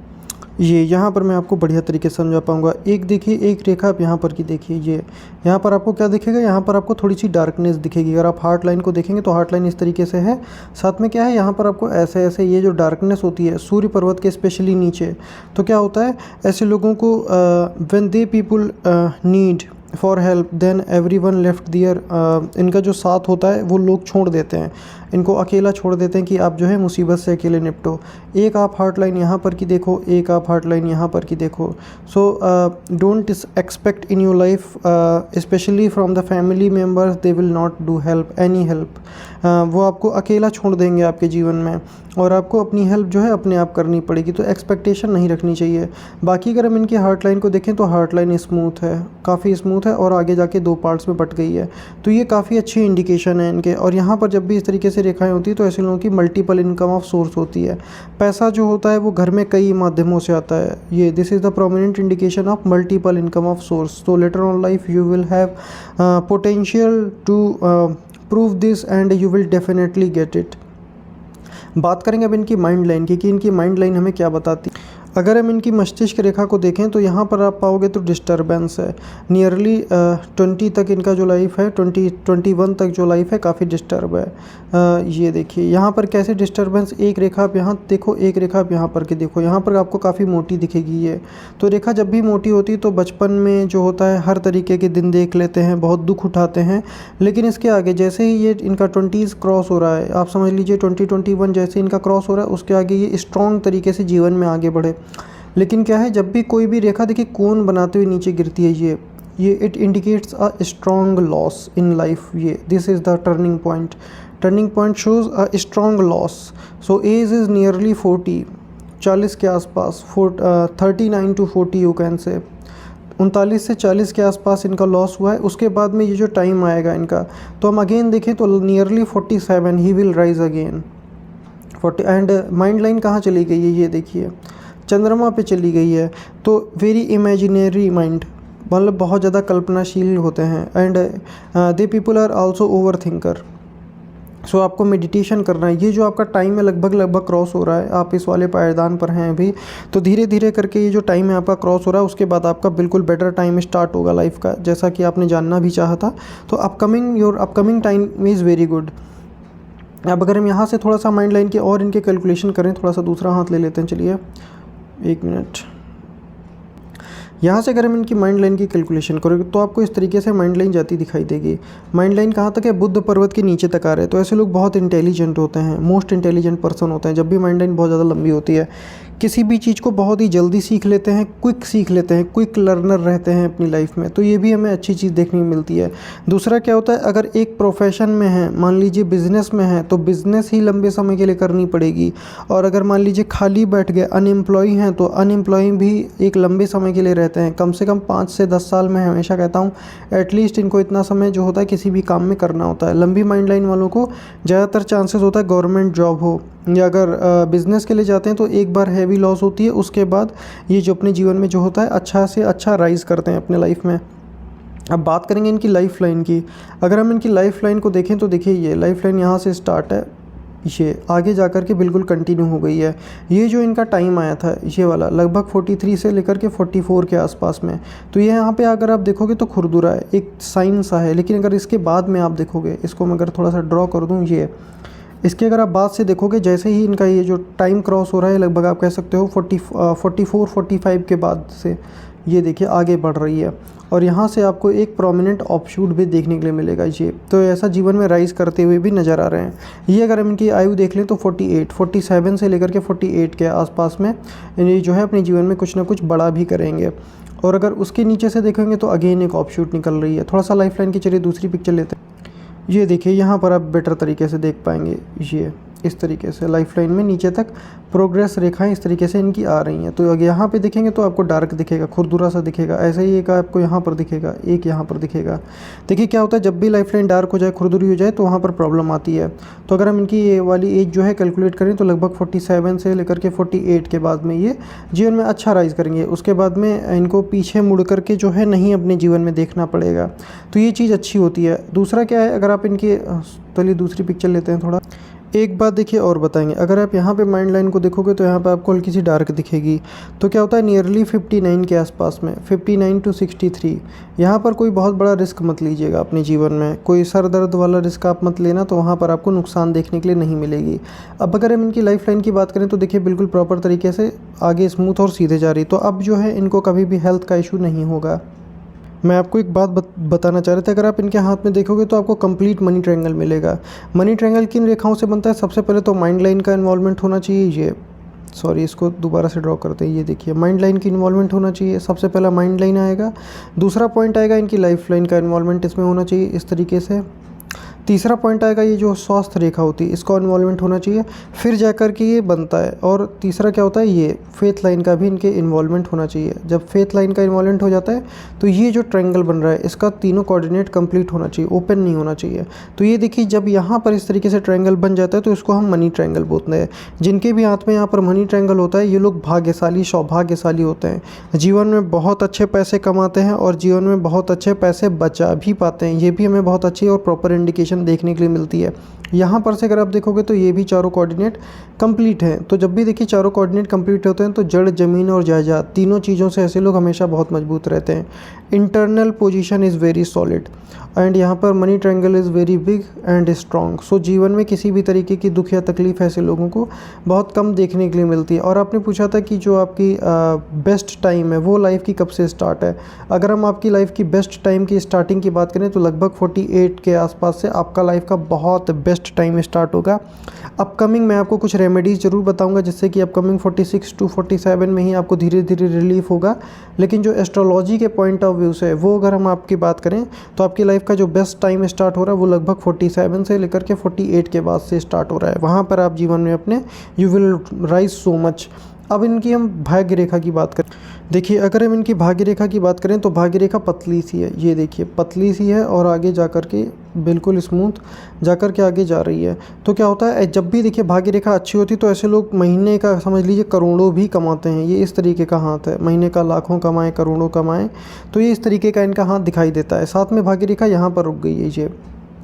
ये यहाँ पर मैं आपको बढ़िया तरीके से समझा पाऊँगा। एक देखिए, एक रेखा आप यहाँ पर की देखिए, ये यहाँ पर आपको क्या दिखेगा, यहाँ पर आपको थोड़ी सी डार्कनेस दिखेगी। अगर आप हार्ट लाइन को देखेंगे तो हार्ट लाइन इस तरीके से है। साथ में क्या है, यहाँ पर आपको ऐसे ऐसे ये जो डार्कनेस होती है सूर्य पर्वत के स्पेशली नीचे, तो क्या होता है ऐसे लोगों को when they people need for help then every one left there, इनका जो साथ होता है वो लोग छोड़ देते हैं, इनको अकेला छोड़ देते हैं कि आप जो है मुसीबत से अकेले निपटो। एक आप हार्ट लाइन यहाँ पर की देखो, एक आप हार्ट लाइन यहाँ पर की देखो। So don't expect in your life specially from the family members, they will not do help any help. वो आपको अकेला छोड़ देंगे आपके जीवन में और आपको अपनी हेल्प जो है अपने आप करनी पड़ेगी, तो एक्सपेक्टेशन नहीं रखनी चाहिए। बाकी अगर हम इनकी हार्ट लाइन को देखें तो हार्ट लाइन स्मूथ है, काफ़ी स्मूथ है और आगे जाके 2 पार्ट्स में बट गई है, तो ये काफ़ी अच्छी इंडिकेशन है इनके। और यहाँ पर जब भी इस तरीके से रेखाएं होती है तो ऐसे लोगों की मल्टीपल इनकम ऑफ सोर्स होती है। पैसा जो होता है वो घर में कई माध्यमों से आता है। ये this is the prominent indication of multiple income of source. तो later on life you will have potential to prove this and you will definitely get it. बात करेंगे अब इनकी माइंड लाइन की कि इनकी माइंड लाइन हमें क्या बताती है। अगर हम इनकी मस्तिष्क रेखा को देखें तो यहाँ पर आप पाओगे तो डिस्टर्बेंस है। नियरली 20 तक इनका जो लाइफ है, 21 तक जो लाइफ है काफ़ी डिस्टर्ब है। ये देखिए यहाँ पर कैसे डिस्टर्बेंस, एक रेखा आप यहाँ देखो, एक रेखा आप यहाँ पर के देखो, यहाँ पर आपको काफ़ी मोटी दिखेगी ये। तो रेखा जब भी मोटी होती है तो बचपन में जो होता है हर तरीके के दिन देख लेते हैं, बहुत दुख उठाते हैं, लेकिन इसके आगे जैसे ही ये इनका 20s क्रॉस हो रहा है, आप समझ लीजिए 2021 जैसे इनका क्रॉस हो रहा है, उसके आगे ये स्ट्रॉन्ग तरीके से जीवन में आगे बढ़े। लेकिन क्या है, जब भी कोई भी रेखा देखिए कोन बनाते हुए नीचे गिरती है, ये it indicates a strong loss in life. ये this is the turning point. Turning point shows a strong loss. So age is nearly 40 के आसपास, 39 to 40 यू कैन से। 39 से 40 के आसपास इनका लॉस हुआ है। उसके बाद में ये जो टाइम आएगा इनका, तो हम अगेन देखें तो nearly 47 he will rise again 40। And mind line कहाँ चली गई है, ये देखिए चंद्रमा पे चली गई है। तो वेरी इमेजिनरी माइंड, मतलब बहुत ज़्यादा कल्पनाशील होते हैं। And they people are also over thinker. So आपको मेडिटेशन करना है। ये जो आपका टाइम है लगभग क्रॉस हो रहा है, आप इस वाले पायदान पर हैं अभी, तो धीरे धीरे करके ये जो टाइम है आपका क्रॉस हो रहा है, उसके बाद आपका बिल्कुल बेटर टाइम स्टार्ट होगा लाइफ का, जैसा कि आपने जानना भी चाहा था। तो your upcoming time is very good. अब अगर हम यहाँ से थोड़ा सा माइंड लाइन की और इनके कैलकुलेशन करें, थोड़ा सा दूसरा हाथ ले लेते हैं, चलिए 1 मिनट। यहाँ से अगर हम इनकी माइंड लाइन की कैलकुलेशन करेंगे तो आपको इस तरीके से माइंड लाइन जाती दिखाई देगी। माइंड लाइन कहाँ तक है, बुद्ध पर्वत के नीचे तक आ रहे हैं। तो ऐसे लोग बहुत इंटेलिजेंट होते हैं, मोस्ट इंटेलिजेंट पर्सन होते हैं। जब भी माइंड लाइन बहुत ज़्यादा लंबी होती है, किसी भी चीज़ को बहुत ही जल्दी सीख लेते हैं, क्विक सीख लेते हैं, क्विक लर्नर रहते हैं अपनी लाइफ में। तो ये भी हमें अच्छी चीज़ देखने को मिलती है। दूसरा क्या होता है, अगर एक प्रोफेशन में है, मान लीजिए बिज़नेस में है, तो बिज़नेस ही लंबे समय के लिए करनी पड़ेगी। और अगर मान लीजिए खाली बैठ गए, अनएम्प्लॉय हैं, तो अनएम्प्लॉय भी एक लंबे समय के लिए रहते हैं, कम से कम 5 से 10 साल में। हमेशा कहता हूँ एटलीस्ट इनको इतना समय जो होता है किसी भी काम में करना होता है। लंबी माइंड लाइन वालों को ज़्यादातर चांसेस होता है गवर्नमेंट जॉब हो, या अगर बिज़नेस के लिए जाते हैं तो एक बार हैवी लॉस होती है, उसके बाद ये जो अपने जीवन में जो होता है अच्छा से अच्छा राइज़ करते हैं अपने लाइफ में। अब बात करेंगे इनकी लाइफ लाइन की। अगर हम इनकी लाइफ लाइन को देखें तो देखिए ये लाइफ लाइन यहाँ से स्टार्ट है, ये आगे जा कर के बिल्कुल कंटिन्यू हो गई है। ये जो इनका टाइम आया था ये वाला लगभग 43 से लेकर के 44 के आसपास में, तो ये यहाँ पे अगर आप देखोगे तो खुरदुरा है, एक साइन सा है। लेकिन अगर इसके बाद में आप देखोगे, इसको मैं अगर थोड़ा सा ड्रॉ कर दूँ, ये इसके अगर आप बाद से देखोगे, जैसे ही इनका ये जो टाइम क्रॉस हो रहा है, लगभग आप कह सकते हो 44-45 के बाद से ये देखिए आगे बढ़ रही है। और यहाँ से आपको एक प्रोमिनेंट ऑफशूट भी देखने के लिए मिलेगा ये, तो ऐसा जीवन में राइज़ करते हुए भी नज़र आ रहे हैं। ये अगर हम इनकी आयु देख लें तो 47 से लेकर के 48 के आसपास में ये जो है अपने जीवन में कुछ ना कुछ बड़ा भी करेंगे। और अगर उसके नीचे से देखेंगे तो अगेन एक ऑफशूट निकल रही है। थोड़ा सा लाइफ लाइन की चलिए दूसरी पिक्चर लेते हैं। ये देखिए यहाँ पर आप बेटर तरीके से देख पाएंगे, ये इस तरीके से लाइफ लाइन में नीचे तक प्रोग्रेस रेखाएं इस तरीके से इनकी आ रही हैं। तो अगर यहाँ पे देखेंगे तो आपको डार्क दिखेगा, खुरदुरा सा दिखेगा। ऐसे ही एक आपको यहाँ पर दिखेगा, एक यहाँ पर दिखेगा। देखिए क्या होता है, जब भी लाइफ लाइन डार्क हो जाए, खुरदुरी हो जाए, तो वहाँ पर प्रॉब्लम आती है। तो अगर हम इनकी ये वाली एज जो है कैलकुलेट करें तो लगभग 47 से लेकर के 48 के बाद में ये जीवन में अच्छा राइज करेंगे। उसके बाद में इनको पीछे मुड़ करके जो है नहीं अपने जीवन में देखना पड़ेगा। तो ये चीज़ अच्छी होती है। दूसरा क्या है, अगर आप इनकी चलिए दूसरी पिक्चर लेते हैं थोड़ा। एक बात देखिए और बताएंगे, अगर आप यहाँ पे माइंड लाइन को देखोगे तो यहाँ पे आपको हल्की सी डार्क दिखेगी। तो क्या होता है, नियरली 59 के आसपास में, 59 to 63, यहाँ पर कोई बहुत बड़ा रिस्क मत लीजिएगा अपने जीवन में। कोई सर दर्द वाला रिस्क आप मत लेना, तो वहाँ पर आपको नुकसान देखने के लिए नहीं मिलेगी। अब अगर हम इनकी लाइफ लाइन की बात करें तो देखिए बिल्कुल प्रॉपर तरीके से आगे स्मूथ और सीधे जा रही। तो अब जो है इनको कभी भी हेल्थ का इशू नहीं होगा। मैं आपको एक बात बताना चाह रहा था, अगर आप इनके हाथ में देखोगे तो आपको कंप्लीट मनी ट्रायंगल मिलेगा। मनी ट्रायंगल किन रेखाओं से बनता है? सबसे पहले तो माइंड लाइन का इन्वॉल्वमेंट होना चाहिए। ये सॉरी, इसको दोबारा से ड्रॉ करते हैं। ये देखिए माइंड लाइन की इन्वॉल्वमेंट होना चाहिए, सबसे पहला माइंड लाइन आएगा। दूसरा पॉइंट आएगा इनकी लाइफ लाइन का इन्वॉल्वमेंट इसमें होना चाहिए इस तरीके से। तीसरा पॉइंट आएगा ये जो स्वास्थ्य रेखा होती है इसका इन्वॉल्वमेंट होना चाहिए, फिर जाकर के ये बनता है। और तीसरा क्या होता है, ये फेथ लाइन का भी इनके इन्वॉल्वमेंट होना चाहिए। जब फेथ लाइन का इन्वॉल्वमेंट हो जाता है तो ये जो ट्रायंगल बन रहा है इसका तीनों कोऑर्डिनेट कंप्लीट होना चाहिए, ओपन नहीं होना चाहिए। तो ये देखिए जब यहाँ पर इस तरीके से ट्रायंगल बन जाता है तो इसको हम मनी ट्रायंगल बोलते हैं। जिनके भी हाथ में यहाँ पर मनी ट्रायंगल होता है ये लोग भाग्यशाली, सौभाग्यशाली होते हैं, जीवन में बहुत अच्छे पैसे कमाते हैं और जीवन में बहुत अच्छे पैसे बचा भी पाते हैं। ये भी हमें बहुत अच्छी और प्रॉपर इंडिकेशन देखने के लिए मिलती है। यहाँ पर से अगर आप देखोगे तो ये भी चारों कोऑर्डिनेट कंप्लीट हैं। तो जब भी देखिए चारों कोऑर्डिनेट कंप्लीट होते हैं तो जड़, ज़मीन और जायदाद तीनों चीज़ों से ऐसे लोग हमेशा बहुत मजबूत रहते हैं। Internal position is very solid and यहाँ पर money triangle is very big and strong. So जीवन में किसी भी तरीके की दुख या तकलीफ ऐसे लोगों को बहुत कम देखने के लिए मिलती है। और आपने पूछा था कि जो आपकी बेस्ट टाइम है वो लाइफ की कब से स्टार्ट है। अगर हम आपकी लाइफ की बेस्ट टाइम की स्टार्टिंग की बात करें तो लगभग 48 के आसपास से आपका लाइफ का बहुत बेस्ट टाइम स्टार्ट होगा। अपकमिंग मैं आपको कुछ रेमेडीज़ ज़रूर बताऊंगा जिससे कि अपकमिंग 46 to 47 में ही आपको धीरे धीरे रिलीफ होगा। लेकिन जो एस्ट्रोलॉजी के पॉइंट ऑफ व्यू से वो अगर हम आपकी बात करें तो आपकी लाइफ का जो बेस्ट टाइम स्टार्ट हो रहा है वो लगभग 47 से लेकर के 48 के बाद से स्टार्ट हो रहा है। वहाँ पर आप जीवन में अपने you will rise so much. अब इनकी हम भाग्य रेखा की बात करें, देखिए अगर हम इनकी भाग्य रेखा की बात करें तो भाग्य रेखा पतली सी है। ये देखिए पतली सी है और आगे जा कर के बिल्कुल स्मूथ जा कर के आगे जा रही है। तो क्या होता है, जब भी देखिए भाग्य रेखा अच्छी होती है तो ऐसे लोग महीने का समझ लीजिए करोड़ों भी कमाते हैं। ये इस तरीके का हाथ है, महीने का लाखों कमाएँ, करोड़ों कमाएँ, तो ये इस तरीके का इनका हाथ दिखाई देता है। साथ में भाग्य रेखा यहाँ पर रुक गई है, ये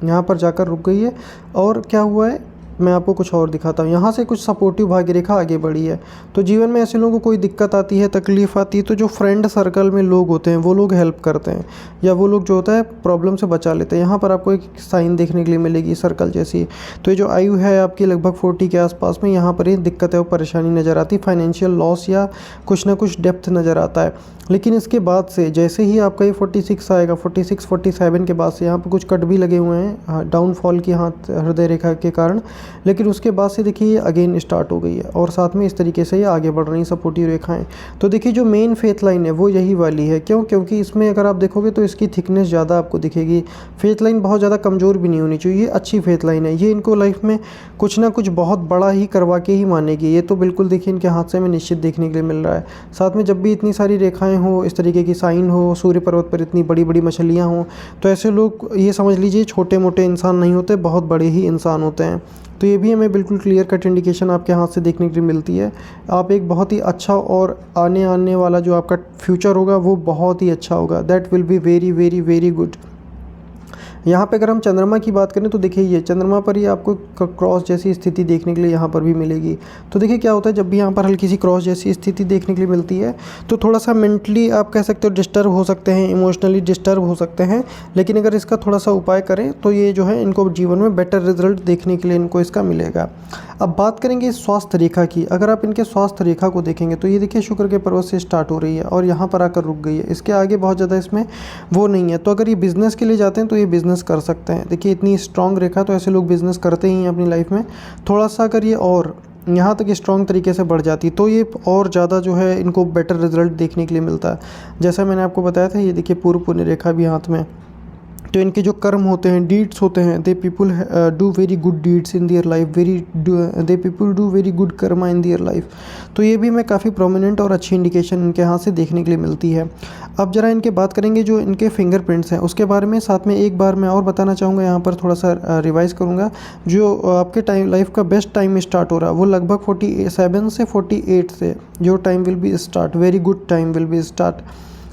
यहाँ पर जाकर रुक गई है। और क्या हुआ है, मैं आपको कुछ और दिखाता हूँ। यहाँ से कुछ सपोर्टिव भाग्य रेखा आगे बढ़ी है। तो जीवन में ऐसे लोगों को कोई दिक्कत आती है, तकलीफ़ आती है तो जो फ्रेंड सर्कल में लोग होते हैं वो लोग हेल्प करते हैं या वो लोग जो होता है प्रॉब्लम से बचा लेते हैं। यहाँ पर आपको एक साइन देखने के लिए मिलेगी सर्कल जैसी। तो ये जो आयु है आपकी लगभग 40 के आसपास में, यहाँ पर ये दिक्कत है और परेशानी नज़र आती है, फाइनेंशियल लॉस या कुछ ना कुछ डेप्थ नज़र आता है। लेकिन इसके बाद से जैसे ही आपका ये 46 आएगा, 46-47 के बाद से यहाँ पर कुछ कट भी लगे हुए हैं डाउनफॉल की हाथ हृदय रेखा के कारण। लेकिन उसके बाद से देखिए ये अगेन स्टार्ट हो गई है और साथ में इस तरीके से ये आगे बढ़ रही हैं सपोर्टिव रेखाएं। तो देखिए जो मेन फेथ लाइन है वो यही वाली है। क्यों? क्योंकि इसमें अगर आप देखोगे तो इसकी थिकनेस ज़्यादा आपको दिखेगी। फेथ लाइन बहुत ज़्यादा कमज़ोर भी नहीं होनी चाहिए, ये अच्छी फेथ लाइन है। ये इनको लाइफ में कुछ ना कुछ बहुत बड़ा ही करवा के ही मानेगी। ये तो बिल्कुल देखिए इनके हाथ से हमें निश्चित देखने के लिए मिल रहा है। साथ में जब भी इतनी सारी रेखाएँ हो, इस तरीके की साइन हो, सूर्य पर्वत पर इतनी बड़ी बड़ी मछलियाँ हों, तो ऐसे लोग ये समझ लीजिए छोटे मोटे इंसान नहीं होते, बहुत बड़े ही इंसान होते हैं। तो ये भी हमें बिल्कुल क्लियर कट इंडिकेशन आपके हाथ से देखने के लिए मिलती है। आप एक बहुत ही अच्छा और आने वाला जो आपका फ्यूचर होगा वो बहुत ही अच्छा होगा। That will be very very very good. यहाँ पे अगर हम चंद्रमा की बात करें तो देखिए ये चंद्रमा पर ही आपको क्रॉस जैसी स्थिति देखने के लिए यहाँ पर भी मिलेगी। तो देखिए क्या होता है, जब भी यहाँ पर हल्की सी क्रॉस जैसी स्थिति देखने के लिए मिलती है तो थोड़ा सा मेंटली आप कह सकते हो डिस्टर्ब हो सकते हैं, इमोशनली डिस्टर्ब हो सकते हैं। लेकिन अगर इसका थोड़ा सा उपाय करें तो ये जो है इनको जीवन में बेटर रिजल्ट देखने के लिए इनको इसका मिलेगा। अब बात करेंगे स्वास्थ्य रेखा की। अगर आप इनके स्वास्थ्य रेखा को देखेंगे तो ये देखिए शुक्र के पर्वत से स्टार्ट हो रही है और यहाँ पर आकर रुक गई है। इसके आगे बहुत ज़्यादा इसमें वो नहीं है। तो अगर ये बिज़नेस के लिए जाते हैं तो ये बिज़नेस कर सकते हैं। देखिए इतनी स्ट्रॉन्ग रेखा, तो ऐसे लोग बिज़नेस करते ही हैं अपनी लाइफ में। थोड़ा सा अगर ये और यहाँ तक स्ट्रॉन्ग तरीके से बढ़ जाती तो ये और ज़्यादा जो है इनको बेटर रिजल्ट देखने के लिए मिलता है। जैसा मैंने आपको बताया था, ये देखिए पूर्व पुण्य रेखा भी हाथ में, तो इनके जो कर्म होते हैं, डीड्स होते हैं, the people do very good deeds in their life, the people do very good karma in their life. तो ये भी मैं काफ़ी प्रोमिनेंट और अच्छी इंडिकेशन इनके हाथ से देखने के लिए मिलती है। अब ज़रा इनके बात करेंगे जो इनके फिंगरप्रिंट्स हैं उसके बारे में, साथ में एक बार मैं और बताना चाहूँगा, यहाँ पर थोड़ा सा रिवाइज़ करूँगा। जो आपके टाइम लाइफ का बेस्ट टाइम स्टार्ट हो रहा है वो लगभग 47 से 48 से जो time will be start, very good time will be start.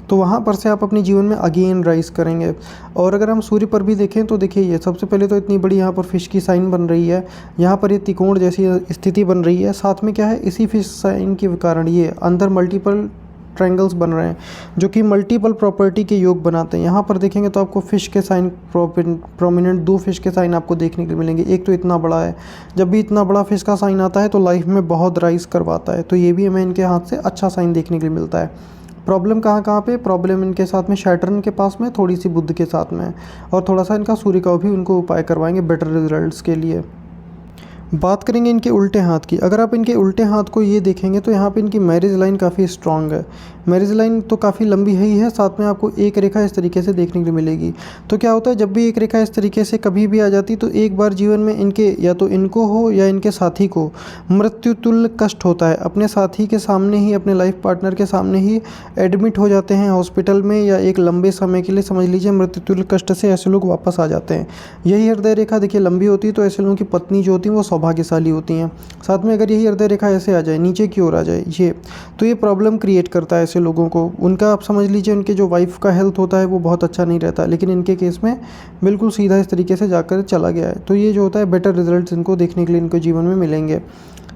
तो वहाँ पर से आप अपने जीवन में अगेन राइज़ करेंगे। और अगर हम सूर्य पर भी देखें तो देखिए, ये सबसे पहले तो इतनी बड़ी यहाँ पर फिश की साइन बन रही है, यहाँ पर ये त्रिकोण जैसी स्थिति बन रही है। साथ में क्या है, इसी फिश साइन के कारण ये अंदर मल्टीपल ट्रायंगल्स बन रहे हैं जो कि मल्टीपल प्रॉपर्टी के योग बनाते हैं। यहाँ पर देखेंगे तो आपको फिश के साइन प्रोमिनेंट 2 फिश के साइन आपको देखने के लिए मिलेंगे। एक तो इतना बड़ा है, जब भी इतना बड़ा फिश का साइन आता है तो लाइफ में बहुत राइज करवाता है। तो ये भी हमें इनके हाथ से अच्छा साइन देखने के लिए मिलता है। प्रॉब्लम कहाँ कहाँ पे, प्रॉब्लम इनके साथ में सैटर्न के पास में, थोड़ी सी बुध के साथ में, और थोड़ा सा इनका सूर्य का भी उनको उपाय करवाएंगे बेटर रिजल्ट्स के लिए। बात करेंगे इनके उल्टे हाथ की। अगर आप इनके उल्टे हाथ को ये देखेंगे तो यहाँ पे इनकी मैरिज लाइन काफ़ी स्ट्रांग है। मैरिज लाइन तो काफ़ी लंबी है ही है, साथ में आपको एक रेखा इस तरीके से देखने के लिए मिलेगी। तो क्या होता है, जब भी एक रेखा इस तरीके से कभी भी आ जाती तो एक बार जीवन में इनके, या तो इनको हो या इनके साथी को, मृत्यु तुल्य कष्ट होता है। अपने साथी के सामने ही, अपने लाइफ पार्टनर के सामने ही एडमिट हो जाते हैं हॉस्पिटल में, या एक लंबे समय के लिए समझ लीजिए मृत्यु तुल्य कष्ट से ऐसे लोग वापस आ जाते हैं। यही हृदय रेखा देखिए लंबी होती है तो ऐसे लोगों की पत्नी जो होती है वो सौभाग्यशाली होती हैं। साथ में अगर यही हृदय रेखा ऐसे आ जाए, नीचे की ओर आ जाए ये, तो ये प्रॉब्लम क्रिएट करता है ऐसे लोगों को। उनका आप समझ लीजिए उनके जो वाइफ का हेल्थ होता है वो बहुत अच्छा नहीं रहता, लेकिन इनके केस में बिल्कुल सीधा इस तरीके से जाकर चला गया है। तो ये जो होता है बेटर रिजल्ट्स इनको देखने के लिए इनको जीवन में मिलेंगे।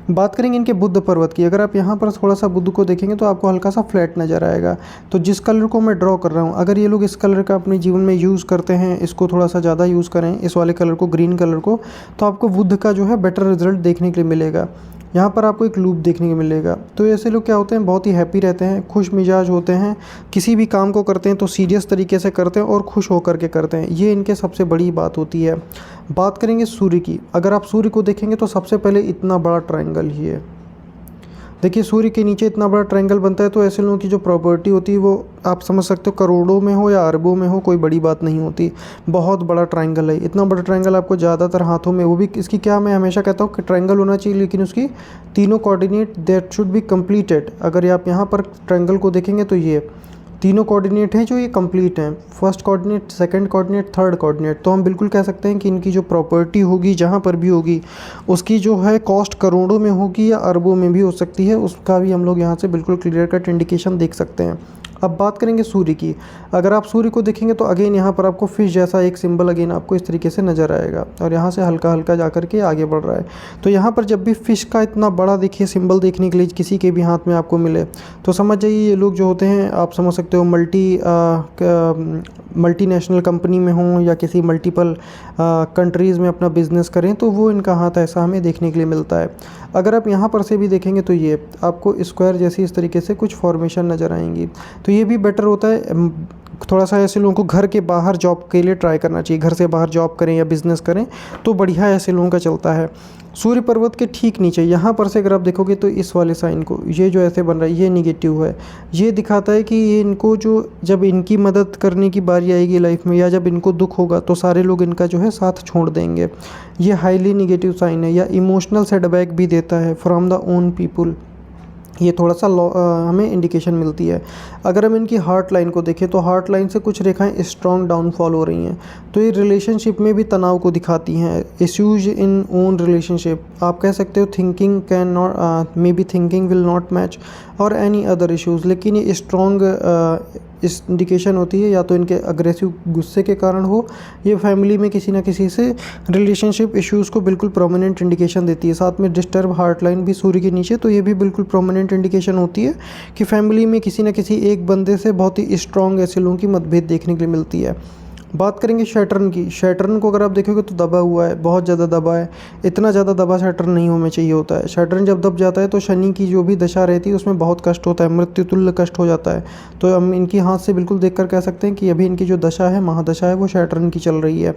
बात करेंगे इनके बुध पर्वत की। अगर आप यहाँ पर थोड़ा सा बुध को देखेंगे तो आपको हल्का सा फ्लैट नज़र आएगा। तो जिस कलर को मैं ड्रॉ कर रहा हूँ, अगर ये लोग इस कलर का अपने जीवन में यूज़ करते हैं, इसको थोड़ा सा ज़्यादा यूज़ करें, इस वाले कलर को, ग्रीन कलर को, तो आपको बुध का जो है बेटर रिजल्ट देखने के लिए मिलेगा। यहाँ पर आपको एक लूप देखने को मिलेगा। तो ऐसे लोग क्या होते हैं, बहुत ही हैप्पी रहते हैं, खुश मिजाज होते हैं, किसी भी काम को करते हैं तो सीरियस तरीके से करते हैं और खुश होकर के करते हैं। ये इनके सबसे बड़ी बात होती है। बात करेंगे सूर्य की। अगर आप सूर्य को देखेंगे तो सबसे पहले इतना बड़ा ट्रायंगल ही है। देखिए सूर्य के नीचे इतना बड़ा ट्रायंगल बनता है तो ऐसे लोगों की जो प्रॉपर्टी होती है वो आप समझ सकते हो करोड़ों में हो या अरबों में हो, कोई बड़ी बात नहीं होती। बहुत बड़ा ट्रायंगल है। इतना बड़ा ट्रायंगल आपको ज़्यादातर हाथों में, वो भी इसकी, क्या मैं हमेशा कहता हूँ कि ट्रायंगल होना चाहिए लेकिन उसकी तीनों coordinate that should be completed. अगर आप यहाँ पर ट्रायंगल को देखेंगे तो ये तीनों कोऑर्डिनेट हैं जो ये कंप्लीट हैं, first coordinate, second coordinate, third coordinate. तो हम बिल्कुल कह सकते हैं कि इनकी जो प्रॉपर्टी होगी जहाँ पर भी होगी उसकी जो है कॉस्ट करोड़ों में होगी या अरबों में भी हो सकती है। उसका भी हम लोग यहाँ से बिल्कुल क्लियर कट इंडिकेशन देख सकते हैं। अब बात करेंगे सूर्य की। अगर आप सूर्य को देखेंगे तो अगेन यहाँ पर आपको फिश जैसा एक सिंबल अगेन आपको इस तरीके से नज़र आएगा और यहाँ से हल्का हल्का जा कर के आगे बढ़ रहा है। तो यहाँ पर जब भी फिश का इतना बड़ा देखिए सिंबल देखने के लिए किसी के भी हाथ में आपको मिले तो समझ जाइए ये लोग जो होते हैं, आप समझ सकते हो मल्टीनेशनल कंपनी में हों या किसी मल्टीपल कंट्रीज़ में अपना बिजनेस करें, तो वो इनका हाथ ऐसा हमें देखने के लिए मिलता है। अगर आप यहाँ पर से भी देखेंगे तो ये आपको स्क्वायर जैसी इस तरीके से कुछ फॉर्मेशन नज़र आएंगी। तो ये भी बेटर होता है। थोड़ा सा ऐसे लोगों को घर के बाहर जॉब के लिए ट्राई करना चाहिए। घर से बाहर जॉब करें या बिज़नेस करें तो बढ़िया ऐसे लोगों का चलता है। सूर्य पर्वत के ठीक नीचे यहाँ पर से अगर आप देखोगे तो इस वाले साइन को, ये जो ऐसे बन रहा है ये निगेटिव है। ये दिखाता है कि ये इनको जो, जब इनकी मदद करने की बारी आएगी लाइफ में या जब इनको दुख होगा तो सारे लोग इनका जो है साथ छोड़ देंगे। ये हाईली निगेटिव साइन है। या इमोशनल सेटबैक भी देता है फ्रॉम द ओन पीपुल। ये थोड़ा सा हमें इंडिकेशन मिलती है। अगर हम इनकी हार्ट लाइन को देखें तो हार्ट लाइन से कुछ रेखाएं स्ट्रॉन्ग डाउनफॉल हो रही हैं, तो ये रिलेशनशिप में भी तनाव को दिखाती हैं। इश्यूज इन ओन रिलेशनशिप, आप कह सकते हो thinking can not, may be thinking will not match और एनी अदर इश्यूज़। लेकिन ये स्ट्रॉन्ग इस इंडिकेशन होती है या तो इनके अग्रेसिव गुस्से के कारण हो, ये फैमिली में किसी ना किसी से रिलेशनशिप इश्यूज़ को बिल्कुल प्रोमिनेंट इंडिकेशन देती है। साथ में डिस्टर्ब हार्ट लाइन भी सूर्य के नीचे, तो ये भी बिल्कुल प्रोमिनेंट इंडिकेशन होती है कि फैमिली में किसी न किसी एक बंदे से बहुत ही स्ट्रॉन्ग ऐसे लोगों की मतभेद देखने के लिए मिलती है। बात करेंगे सैटर्न की। सैटर्न को अगर आप देखोगे तो दबा हुआ है, बहुत ज़्यादा दबा है। इतना ज़्यादा दबा सैटर्न नहीं होना चाहिए होता है। सैटर्न जब दब जाता है तो शनि की जो भी दशा रहती है उसमें बहुत कष्ट होता है, मृत्यु तुल्य कष्ट हो जाता है। तो हम इनकी हाथ से बिल्कुल देखकर कह सकते हैं कि अभी इनकी जो दशा है, महादशा है, वो सैटर्न की चल रही है।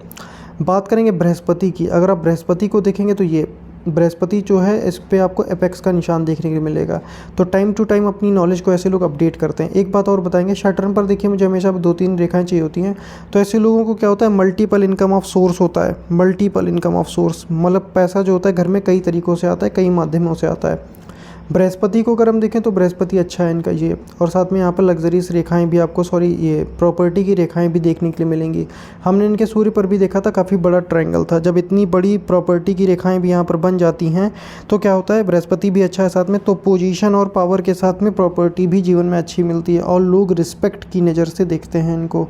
बात करेंगे बृहस्पति की। अगर आप बृहस्पति को देखेंगे तो ये बृहस्पति जो है इस पे आपको अपेक्स का निशान देखने को मिलेगा। तो टाइम टू टाइम अपनी नॉलेज को ऐसे लोग अपडेट करते हैं। एक बात और बताएंगे, शटर्न पर देखिए मुझे हमेशा 2-3 रेखाएं चाहिए होती हैं। तो ऐसे लोगों को क्या होता है, मल्टीपल इनकम ऑफ सोर्स होता है। मल्टीपल इनकम ऑफ सोर्स मतलब पैसा जो होता है घर में कई तरीक़ों से आता है, कई माध्यमों से आता है। बृहस्पति को अगर हम देखें तो बृहस्पति अच्छा है इनका ये, और साथ में यहाँ पर लग्जरीज रेखाएं भी आपको ये प्रॉपर्टी की रेखाएं भी देखने के लिए मिलेंगी। हमने इनके सूर्य पर भी देखा था, काफ़ी बड़ा ट्रायंगल था। जब इतनी बड़ी प्रॉपर्टी की रेखाएं भी यहाँ पर बन जाती हैं तो क्या होता है, बृहस्पति भी अच्छा है साथ में, तो पोजीशन और पावर के साथ में प्रॉपर्टी भी जीवन में अच्छी मिलती है और लोग रिस्पेक्ट की नज़र से देखते हैं इनको।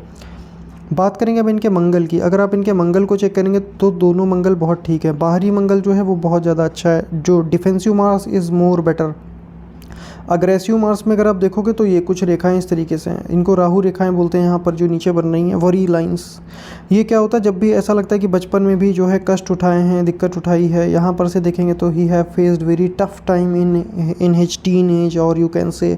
बात करेंगे अब इनके मंगल की। अगर आप इनके मंगल को चेक करेंगे तो दोनों मंगल बहुत ठीक है। बाहरी मंगल जो है वो बहुत ज़्यादा अच्छा है, जो defensive Mars is more better. Aggressive Mars में अगर आप देखोगे तो ये कुछ रेखाएं इस तरीके से हैं, इनको राहु रेखाएं बोलते हैं। यहाँ पर जो नीचे बन रही हैं वरी लाइंस, ये क्या होता है, जब भी ऐसा लगता है कि बचपन में भी जो है कष्ट उठाए हैं, दिक्कत उठाई है, यहाँ पर से देखेंगे तो he have faced very tough time in his teen age, और you can say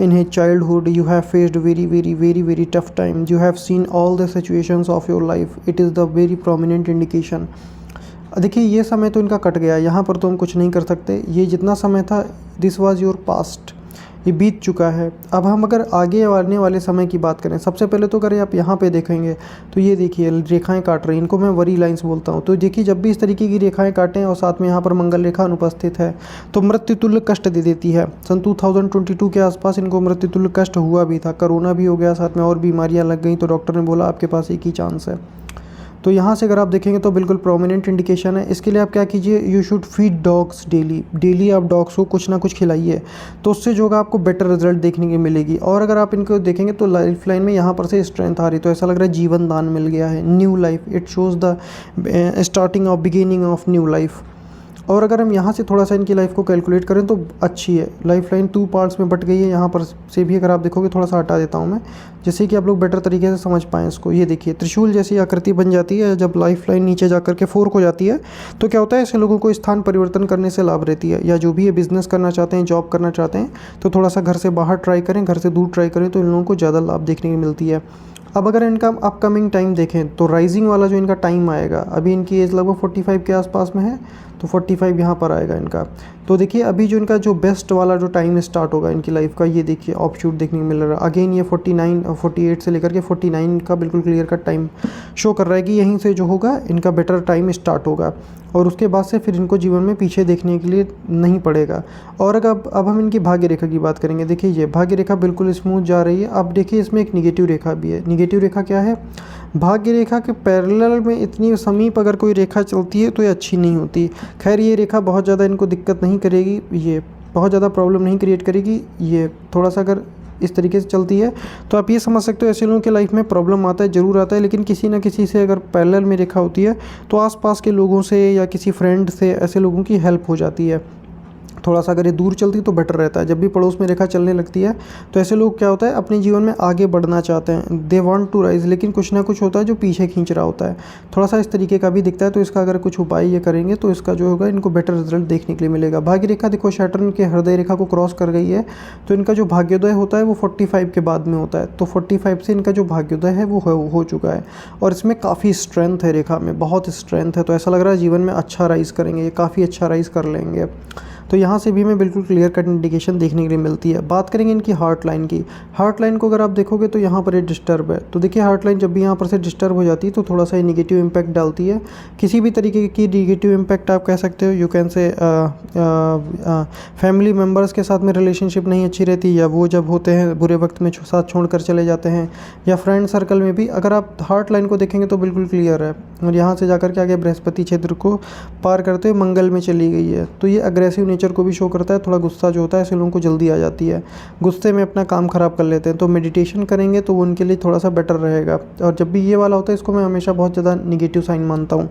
in his childhood you have faced very very very very tough time, you have seen all the situations of your life, it is the very prominent indication. देखिए ये समय तो इनका cut गया, यहाँ पर तो हम कुछ नहीं कर सकते। ये जितना समय था दिस वाज योर पास्ट, ये बीत चुका है। अब हम अगर आगे आने वाले समय की बात करें, सबसे पहले तो अगर आप यहाँ पे देखेंगे तो ये देखिए रेखाएं काट रही हैं, इनको मैं वरी लाइंस बोलता हूँ। तो देखिए जब भी इस तरीके की रेखाएं काटें और साथ में यहाँ पर मंगल रेखा अनुपस्थित है तो मृत्युतुल्य कष्ट दे देती है। सन 2022 के आसपास इनको मृत्युतुल्य कष्ट हुआ भी था, कोरोना भी हो गया, साथ में और बीमारियाँ लग गई, तो डॉक्टर ने बोला आपके पास एक ही चांस है। तो यहाँ से अगर आप देखेंगे तो बिल्कुल प्रोमिनेंट इंडिकेशन है। इसके लिए आप क्या कीजिए, you should feed dogs daily आप डॉग्स को कुछ ना कुछ खिलाइए, तो उससे जो होगा आपको बेटर रिजल्ट देखने की मिलेगी। और अगर आप इनको देखेंगे तो लाइफ लाइन में यहाँ पर से स्ट्रेंथ आ रही, तो ऐसा लग रहा है जीवन दान मिल गया है, new life, it shows the starting of beginning of new life. और अगर हम यहाँ से थोड़ा सा इनकी लाइफ को कैलकुलेट करें तो अच्छी है। लाइफ लाइन 2 पार्ट्स में बट गई है, यहाँ पर से भी अगर आप देखोगे थोड़ा सा हटा देता हूँ मैं, जैसे कि आप लोग बेटर तरीके से समझ पाएँ इसको। ये देखिए त्रिशूल जैसी आकृति बन जाती है जब लाइफ लाइन नीचे जा के 4 को जाती है, तो क्या होता है, ऐसे लोगों को स्थान परिवर्तन करने से लाभ रहती है, या जो भी ये बिज़नेस करना चाहते हैं, जॉब करना चाहते हैं, तो थोड़ा सा घर से बाहर ट्राई करें, घर से दूर ट्राई करें, तो इन लोगों को ज़्यादा लाभ देखने की मिलती है। अब अगर इनका अपकमिंग टाइम देखें तो राइजिंग वाला जो इनका टाइम आएगा, अभी इनकी एज लगभग 45 के आसपास में है, तो 45 यहाँ पर आएगा इनका। तो देखिए अभी जो इनका जो बेस्ट वाला जो टाइम स्टार्ट होगा इनकी लाइफ का, ये देखिए ऑफशूट देखने को मिल रहा है। अगेन ये 48 से लेकर के 49 का बिल्कुल क्लियर कट टाइम शो कर रहा है कि यहीं से जो होगा इनका बेटर टाइम स्टार्ट होगा, और उसके बाद से फिर इनको जीवन में पीछे देखने के लिए नहीं पड़ेगा। और अगर अब हम इनकी भाग्य रेखा की बात करेंगे, देखिए ये भाग्य रेखा बिल्कुल स्मूथ जा रही है। अब देखिए इसमें एक निगेटिव रेखा भी है। निगेटिव रेखा क्या है, भाग्य रेखा के पैरेलल में इतनी समीप अगर कोई रेखा चलती है तो ये अच्छी नहीं होती। खैर ये रेखा बहुत ज़्यादा इनको दिक्कत नहीं करेगी, ये बहुत ज़्यादा प्रॉब्लम नहीं क्रिएट करेगी। ये थोड़ा सा अगर इस तरीके से चलती है तो आप ये समझ सकते हो ऐसे लोगों के लाइफ में प्रॉब्लम आता है, ज़रूर आता है, लेकिन किसी ना किसी से अगर पैरेलल में रेखा होती है तो आसपास के लोगों से या किसी फ्रेंड से ऐसे लोगों की हेल्प हो जाती है। थोड़ा सा अगर ये दूर चलती तो बेटर रहता है। जब भी पड़ोस में रेखा चलने लगती है तो ऐसे लोग क्या होता है, अपने जीवन में आगे बढ़ना चाहते हैं, दे वांट टू राइज, लेकिन कुछ ना कुछ होता है जो पीछे खींच रहा होता है। थोड़ा सा इस तरीके का भी दिखता है, तो इसका अगर कुछ उपाय ये करेंगे तो इसका जो होगा इनको बेटर रिजल्ट देखने के लिए मिलेगा। भाग्य रेखा देखो सैटर्न के हृदय रेखा को क्रॉस कर गई है, तो इनका जो भाग्योदय होता है वो 45 के बाद में होता है। तो 45 से इनका जो भाग्योदय है वो हो चुका है, और इसमें काफ़ी स्ट्रेंथ है, रेखा में बहुत स्ट्रेंथ है। तो ऐसा लग रहा है जीवन में अच्छा राइज करेंगे, ये काफ़ी अच्छा राइज कर लेंगे। तो यहाँ से भी हमें बिल्कुल क्लियर कट इंडिकेशन देखने के लिए मिलती है। बात करेंगे इनकी हार्ट लाइन की। हार्ट लाइन को अगर आप देखोगे तो यहाँ पर ये डिस्टर्ब है। तो देखिए हार्ट लाइन जब भी यहाँ पर से डिस्टर्ब हो जाती है तो थोड़ा सा ये निगेटिव इम्पैक्ट डालती है। किसी भी तरीके की निगेटिव इम्पैक्ट आप कह सकते हो, यू कैन से फैमिली मेम्बर्स के साथ में रिलेशनशिप नहीं अच्छी रहती, या वो जब होते हैं बुरे वक्त में साथ छोड़कर चले जाते हैं, या फ्रेंड सर्कल में भी। अगर आप हार्ट लाइन को देखेंगे तो बिल्कुल क्लियर है, और यहाँ से जाकर के आगे बृहस्पति क्षेत्र को पार करते हुए मंगल में चली गई है। तो ये अग्रेसिव नेचर को भी शो करता है। थोड़ा गुस्सा जो होता है ऐसे लोगों को जल्दी आ जाती है, गुस्से में अपना काम ख़राब कर लेते हैं। तो मेडिटेशन करेंगे तो वो उनके लिए थोड़ा सा बेटर रहेगा। और जब भी ये वाला होता है इसको मैं हमेशा बहुत ज़्यादा निगेटिव साइन मानता हूँ।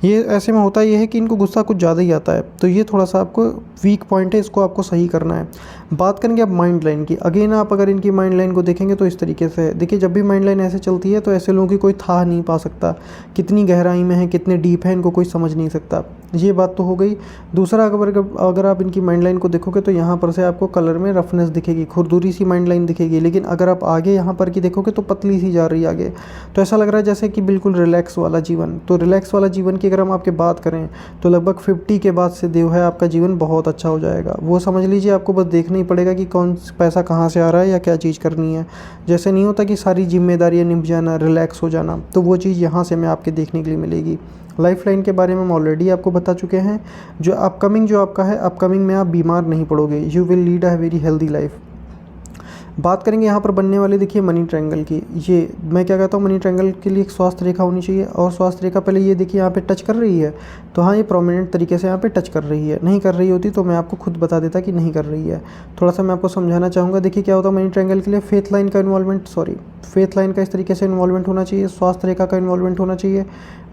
ये ऐसे में होता ये है कि इनको गुस्सा कुछ ज़्यादा ही आता है, तो ये थोड़ा सा आपको वीक पॉइंट है, इसको आपको सही करना है। बात करेंगे अब माइंड लाइन की। अगेन आप अगर इनकी माइंड लाइन को देखेंगे तो इस तरीके से है। देखिए जब भी माइंड लाइन ऐसे चलती है तो ऐसे लोगों की कोई था नहीं पा सकता, कितनी गहराई में है, कितने डीप है, इनको कोई समझ नहीं सकता। ये बात तो हो गई। दूसरा, अगर आप इनकी माइंड लाइन को देखोगे तो यहाँ पर से आपको कलर में रफनेस दिखेगी, खुरदुरी सी माइंड लाइन दिखेगी, लेकिन अगर आप आगे यहाँ पर की देखोगे तो पतली सी जा रही है आगे। तो ऐसा लग रहा है जैसे कि बिल्कुल रिलैक्स वाला जीवन। तो रिलैक्स वाला जीवन की अगर हम आपके बात करें तो लगभग 50 के बाद से जो है आपका जीवन बहुत अच्छा हो जाएगा। वो समझ लीजिए, आपको बस देखना ही पड़ेगा कि कौन पैसा कहाँ से आ रहा है या क्या चीज़ करनी है। जैसे नहीं होता कि सारी जिम्मेदारियाँ निभ जाना, रिलैक्स हो जाना, तो वो चीज़ यहाँ से हमें आपके देखने के लिए मिलेगी। लाइफ लाइन के बारे में हम ऑलरेडी आपको बता चुके हैं। जो आपका है, अपकमिंग में आप बीमार नहीं पड़ोगे, you will lead a very healthy life. बात करेंगे यहाँ पर बनने वाली, देखिए मनी ट्रायंगल की। ये मैं क्या कहता हूँ, मनी ट्रायंगल के लिए एक स्वास्थ्य रेखा होनी चाहिए, और स्वास्थ्य रेखा पहले ये देखिए यहाँ पे टच कर रही है, तो हाँ ये प्रोमिनेंट तरीके से यहाँ पे टच कर रही है। नहीं कर रही होती तो मैं आपको खुद बता देता कि नहीं कर रही है। थोड़ा सा मैं आपको समझाना चाहूँगा। देखिए क्या होता है मनी ट्रायंगल के लिए, फेथ लाइन का इस तरीके से इन्वॉल्वमेंट होना चाहिए, स्वास्थ्य रेखा का इन्वॉल्वमेंट होना चाहिए,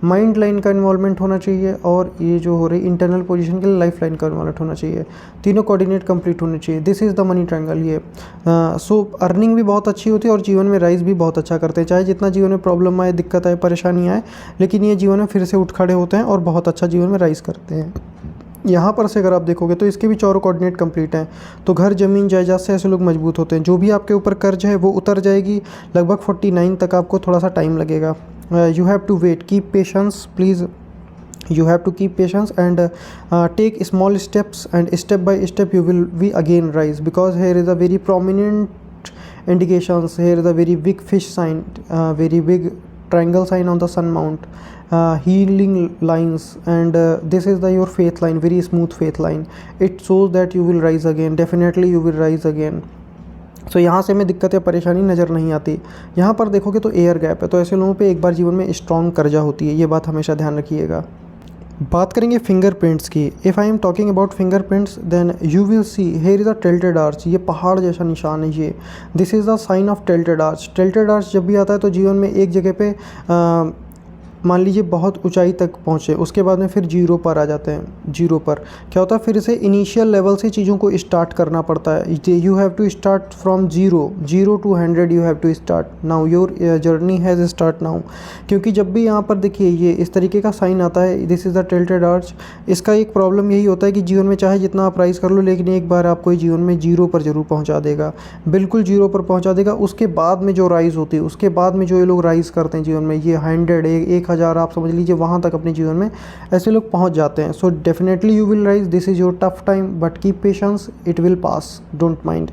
माइंड लाइन का इन्वॉल्वमेंट होना चाहिए, और ये जो हो रही इंटरनल पोजीशन के लिए लाइफ लाइन का इन्वॉल्वमेंट होना चाहिए। तीनों कोऑर्डिनेट कंप्लीट होने चाहिए। This is the money triangle. ये सो अर्निंग भी बहुत अच्छी होती है और जीवन में राइज भी बहुत अच्छा करते हैं। चाहे जितना जीवन में प्रॉब्लम आए, दिक्कत आए, परेशानी आए, लेकिन ये जीवन में फिर से उठ खड़े होते हैं और बहुत अच्छा जीवन में राइज करते हैं। यहाँ पर से अगर आप देखोगे तो इसके भी चारों कोऑर्डिनेट कंप्लीट हैं। तो घर, ज़मीन, जायदाद से ऐसे लोग मजबूत होते हैं। जो भी आपके ऊपर कर्ज है वो उतर जाएगी। लगभग 49 तक आपको थोड़ा सा टाइम लगेगा। You have to wait, keep patience please, you have to keep patience and take small steps, and step by step you will be again rise, because here is a very prominent indications. Here is a very big fish sign, very big triangle sign on the sun mount, healing lines, and this is your faith line, very smooth faith line. It shows that you will rise again, definitely you will rise again. तो यहाँ से हमें दिक्कत या परेशानी नज़र नहीं आती। यहाँ पर देखोगे तो एयर गैप है, तो ऐसे लोगों पे एक बार जीवन में स्ट्रॉन्ग कर्जा होती है। ये बात हमेशा ध्यान रखिएगा। बात करेंगे फिंगरप्रिंट्स की। If I am talking about fingerprints then you will see here is a tilted arch. ये पहाड़ जैसा निशान है ये। This is the sign of tilted arch. Tilted arch जब भी आता है तो जीवन में एक जगह पे मान लीजिए बहुत ऊंचाई तक पहुँचे, उसके बाद में फिर जीरो पर आ जाते हैं। जीरो पर क्या होता है, फिर से इनिशियल लेवल से चीज़ों को स्टार्ट करना पड़ता है। You have to start from zero to 100 you have to start now, your journey has start now. क्योंकि जब भी यहाँ पर देखिए ये इस तरीके का साइन आता है, this is the tilted arch. इसका एक प्रॉब्लम यही होता है कि जीवन में चाहे जितना आप राइज कर लो, लेकिन एक बार आपको जीवन में जीरो पर ज़रूर पहुँचा देगा, बिल्कुल जीरो पर पहुँचा देगा। उसके बाद में जो राइज़ होती है, उसके बाद में जो ये लोग राइज़ करते हैं जीवन में, ये 100 1000 आप समझ लीजिए वहाँ तक अपने जीवन में ऐसे लोग पहुँच जाते हैं। So definitely you will rise, this is your tough time but keep patience, it will pass, don't mind.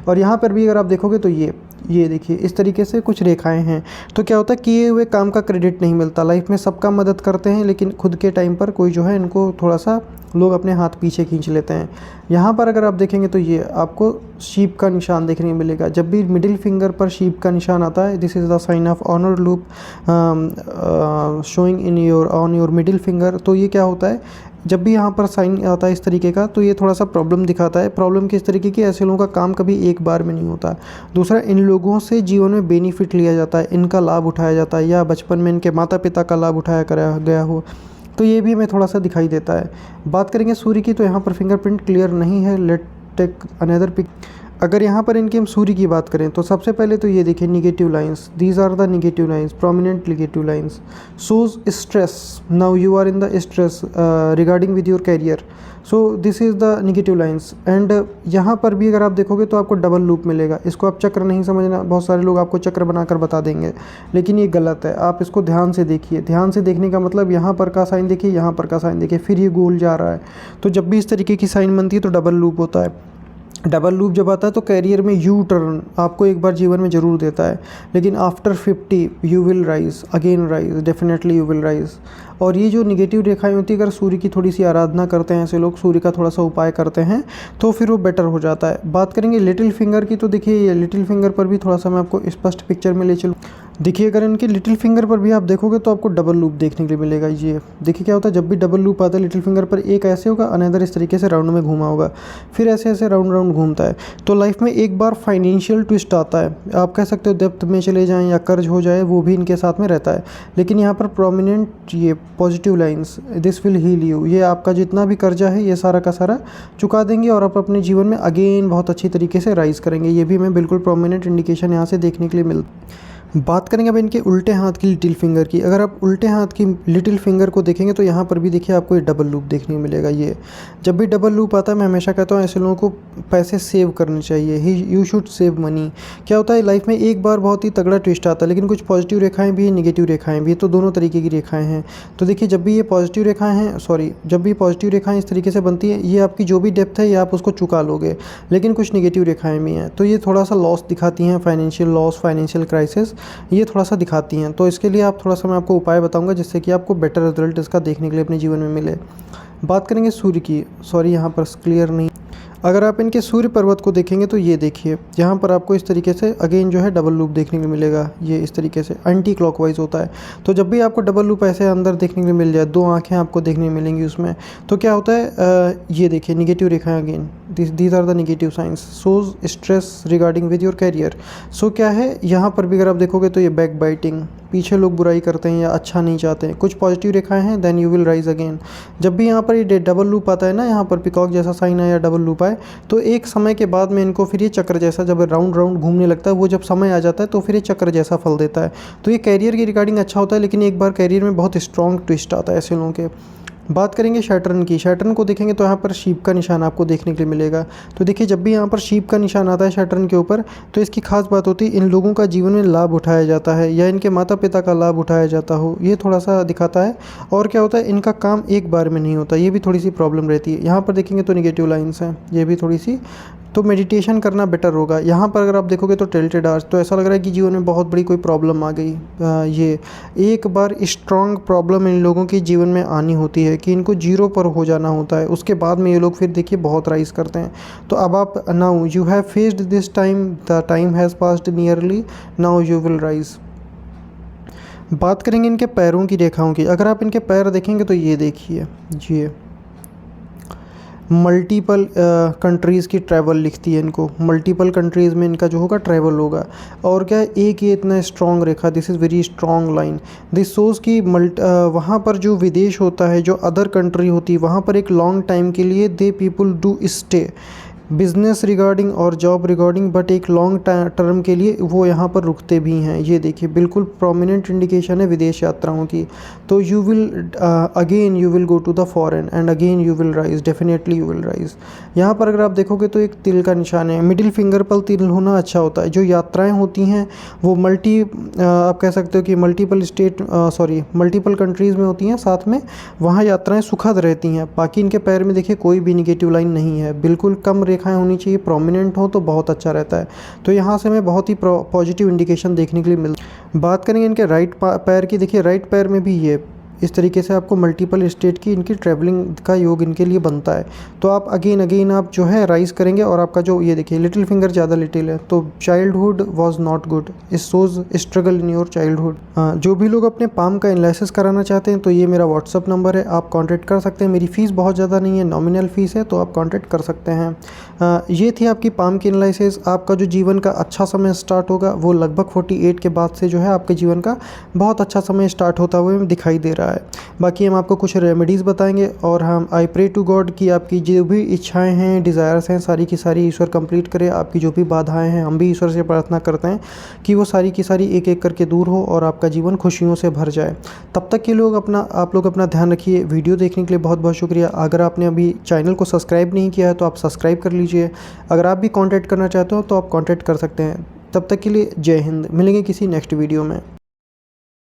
और यहाँ पर भी अगर आप देखोगे तो ये देखिए इस तरीके से कुछ रेखाएं हैं। तो क्या होता है, किए हुए काम का क्रेडिट नहीं मिलता। लाइफ में सबका मदद करते हैं, लेकिन खुद के टाइम पर कोई जो है इनको थोड़ा सा लोग अपने हाथ पीछे खींच लेते हैं। यहाँ पर अगर आप देखेंगे तो ये आपको शीप का निशान देखने को मिलेगा। जब भी मिडिल फिंगर पर शीप का निशान आता है, this is the sign of honour loop showing in on your middle finger. तो ये क्या होता है, जब भी यहाँ पर साइन आता है इस तरीके का, तो ये थोड़ा सा प्रॉब्लम दिखाता है। प्रॉब्लम किस तरीके की, ऐसे लोगों का काम कभी एक बार में नहीं होता। दूसरा, इन लोगों से जीवन में बेनिफिट लिया जाता है, इनका लाभ उठाया जाता है, या बचपन में इनके माता पिता का लाभ उठाया गया हो, तो ये भी हमें थोड़ा सा दिखाई देता है। बात करेंगे सूर्य की, तो यहाँ पर फिंगरप्रिंट क्लियर नहीं है। Let take another pic. अगर यहाँ पर इनके हम सूर्य की बात करें तो सबसे पहले तो ये देखिए negative lines, these are the negative lines, prominent negative lines shows stress. Now you are in the stress regarding with your career, so this is the negative lines. And यहाँ पर भी अगर आप देखोगे तो आपको डबल लूप मिलेगा। इसको आप चक्र नहीं समझना, बहुत सारे लोग आपको चक्र बनाकर बता देंगे, लेकिन ये गलत है। आप इसको ध्यान से देखिए। ध्यान से देखने का मतलब यहाँ पर का साइन देखिए, यहाँ पर का साइन देखिए, फिर ये गोल जा रहा है। तो जब भी इस तरीके की साइन बनती है तो डबल लूप होता है। डबल लूप जब आता है तो कैरियर में यू टर्न आपको एक बार जीवन में ज़रूर देता है, लेकिन after 50 you will rise again, rise definitely you will rise. और ये जो निगेटिव रेखाएं होती है, अगर सूर्य की थोड़ी सी आराधना करते हैं ऐसे लोग, सूर्य का थोड़ा सा उपाय करते हैं, तो फिर वो बेटर हो जाता है। बात करेंगे लिटिल फिंगर की, तो देखिए ये लिटिल फिंगर पर भी थोड़ा सा मैं आपको स्पष्ट पिक्चर में ले चलूँ। देखिए अगर इनके लिटिल फिंगर पर भी आप देखोगे तो आपको डबल लूप देखने के लिए मिलेगा। ये देखिए क्या होता है, जब भी डबल लूप आता है लिटिल फिंगर पर, एक ऐसे होगा, अनदर इस तरीके से राउंड में घूमा होगा, फिर ऐसे ऐसे राउंड राउंड घूमता है। तो लाइफ में एक बार फाइनेंशियल ट्विस्ट आता है, आप कह सकते हो डेप्थ में चले जाएं या कर्ज हो जाए, वो भी इनके साथ में रहता है। लेकिन यहाँ पर प्रोमिनेंट ये positive lines, this will heal you, ये आपका जितना भी कर्जा है ये सारा का सारा चुका देंगे और आप अपने जीवन में अगेन बहुत अच्छी तरीके से राइज करेंगे। ये भी हमें बिल्कुल प्रोमिनेंट इंडिकेशन यहाँ से देखने के लिए मिलता है। बात करेंगे अब इनके उल्टे हाथ की लिटिल फिंगर की। अगर आप उल्टे हाथ की लिटिल फिंगर को देखेंगे तो यहाँ पर भी देखिए आपको ये डबल लूप देखने को मिलेगा। ये जब भी डबल लूप आता है मैं हमेशा कहता हूँ ऐसे लोगों को पैसे सेव करने चाहिए। ही यू शुड सेव मनी। क्या होता है लाइफ में एक बार बहुत ही तगड़ा ट्विस्ट आता है, लेकिन कुछ पॉजिटिव रेखाएं भी हैं, निगेटिव रेखाएं भी, तो दोनों तरीके की रेखाएं हैं। तो देखिए जब भी ये पॉजिटिव रेखाएं हैं, जब भी पॉजिटिव रेखाएं इस तरीके से बनती है, ये आपकी जो भी डेप्थ है ये आप उसको चुका लोगे। लेकिन कुछ निगेटिव रेखाएं भी हैं तो ये थोड़ा सा लॉस दिखाती हैं, फाइनेंशियल लॉस, फाइनेंशियल क्राइसिस ये थोड़ा सा दिखाती हैं। तो इसके लिए आप थोड़ा सा मैं आपको उपाय बताऊंगा जिससे कि आपको बेटर रिजल्ट इसका देखने के लिए अपने जीवन में मिले। बात करेंगे सूर्य की। यहाँ पर क्लियर नहीं। अगर आप इनके सूर्य पर्वत को देखेंगे तो ये देखिए यहाँ पर आपको इस तरीके से अगेन जो है डबल लूप देखने को मिलेगा। ये इस तरीके से एंटी क्लॉकवाइज होता है। तो जब भी आपको डबल लूप ऐसे अंदर देखने को मिल जाए, दो आंखें आपको देखने मिलेंगी उसमें, तो क्या होता है ये देखिए निगेटिव रेखाएं again, these are the negative signs, shows stress regarding with your career. So क्या है यहाँ पर भी अगर आप देखोगे तो ये बैक बाइटिंग, पीछे लोग बुराई करते हैं या अच्छा नहीं चाहते हैं। कुछ पॉजिटिव रेखाएं हैं, then you will rise again. जब भी यहाँ पर ये डबल लूप आता है ना, यहाँ पर पिकॉक जैसा साइन है या डबल लूप आए, तो एक समय के बाद में इनको फिर ये चक्र जैसा जब राउंड राउंड घूमने लगता है, वो जब समय आ जाता है तो फिर ये चक्र जैसा फल देता है। तो ये कैरियर की रिगार्डिंग अच्छा होता है, लेकिन एक बार कैरियर में बहुत स्ट्रॉन्ग ट्विस्ट आता है ऐसे लोगों के। बात करेंगे शैटर्न की। शैटर्न को देखेंगे तो यहाँ पर शीप का निशान आपको देखने के लिए मिलेगा। तो देखिए जब भी यहाँ पर शीप का निशान आता है शैटर्न के ऊपर, तो इसकी खास बात होती है इन लोगों का जीवन में लाभ उठाया जाता है या इनके माता पिता का लाभ उठाया जाता हो, ये थोड़ा सा दिखाता है। और क्या होता है इनका काम एक बार में नहीं होता, ये भी थोड़ी सी प्रॉब्लम रहती है। यहाँ पर देखेंगे तो निगेटिव लाइन्स हैं, ये भी थोड़ी सी, तो मेडिटेशन करना बेटर होगा। यहाँ पर अगर आप देखोगे तो टिल्टेड आर्च, तो ऐसा लग रहा है कि जीवन में बहुत बड़ी कोई प्रॉब्लम आ गई। ये एक बार स्ट्रॉन्ग प्रॉब्लम इन लोगों के जीवन में आनी होती है कि इनको जीरो पर हो जाना होता है, उसके बाद में ये लोग फिर देखिए बहुत राइज करते हैं। तो अब आप now you have faced this time, the time has passed nearly, now you will rise. बात करेंगे इनके पैरों की रेखाओं की। अगर आप इनके पैर देखेंगे तो ये देखिए, ये मल्टीपल कंट्रीज़ की ट्रैवल लिखती है इनको। मल्टीपल कंट्रीज़ में इनका जो होगा ट्रैवल होगा। और क्या है एक ये इतना स्ट्रॉन्ग रेखा, this is very strong line, this shows कि वहाँ पर जो विदेश होता है, जो अदर कंट्री होती है, वहाँ पर एक लॉन्ग टाइम के लिए दे people do stay, business regarding और जॉब रिगार्डिंग, बट एक लॉन्ग टर्म के लिए वो यहाँ पर रुकते भी हैं। ये देखिए बिल्कुल प्रोमिनेंट इंडिकेशन है विदेश यात्राओं की। तो you will again you will go to the foreign and again you will rise, definitely you will rise. यहाँ पर अगर आप देखोगे तो एक तिल का निशान है, मिडिल फिंगर पर तिल होना अच्छा होता है। जो यात्राएँ होती हैं वो आप कह सकते हो कि मल्टीपल कंट्रीज़ में होती हैं, साथ में वहाँ यात्राएँ सुखद रहती हैं। बाकी इनके पैर में देखिए कोई भी निगेटिव लाइन नहीं है, बिल्कुल कम रेखाएं होनी चाहिए, प्रोमिनेंट हो तो बहुत अच्छा रहता है। तो यहाँ से हमें बहुत ही पॉजिटिव इंडिकेशन देखने के लिए बात करेंगे इनके राइट पैर की। देखिए राइट पैर में भी ये इस तरीके से आपको मल्टीपल स्टेट की इनकी ट्रैवलिंग का योग इनके लिए बनता है। तो आप अगेन आप जो है राइज करेंगे। और आपका जो ये देखिए लिटिल फिंगर ज़्यादा लिटिल है, तो childhood was not good, it shows struggle in your childhood. जो भी लोग अपने पाम का एनालिसिस कराना चाहते हैं तो ये मेरा व्हाट्सअप नंबर है, आप कॉन्टैक्ट कर सकते हैं। मेरी फ़ीस बहुत ज़्यादा नहीं है, नॉमिनल फ़ीस है, तो आप कॉन्टैक्ट कर सकते हैं। ये थी आपकी पाम की एनालिसिस। आपका जो जीवन का अच्छा समय स्टार्ट होगा वो लगभग 48 के बाद से जो है आपके जीवन का बहुत अच्छा समय स्टार्ट होता हुआ दिखाई दे रहा है। बाकी हम आपको कुछ रेमेडीज़ बताएंगे और हम आई प्रे टू गॉड कि आपकी जो भी इच्छाएं हैं, डिज़ायर्स हैं, सारी की सारी ईश्वर कंप्लीट करे। आपकी जो भी बाधाएं हैं, हम भी ईश्वर से प्रार्थना करते हैं कि वो सारी की सारी एक एक करके दूर हो और आपका जीवन खुशियों से भर जाए। तब तक के आप लोग अपना ध्यान रखिए। वीडियो देखने के लिए बहुत बहुत शुक्रिया। अगर आपने अभी चैनल को सब्सक्राइब नहीं किया है तो आप सब्सक्राइब कर लीजिए। अगर आप भी कॉन्टैक्ट करना चाहते हो तो आप कॉन्टैक्ट कर सकते हैं। तब तक के लिए जय हिंद। मिलेंगे किसी नेक्स्ट वीडियो में।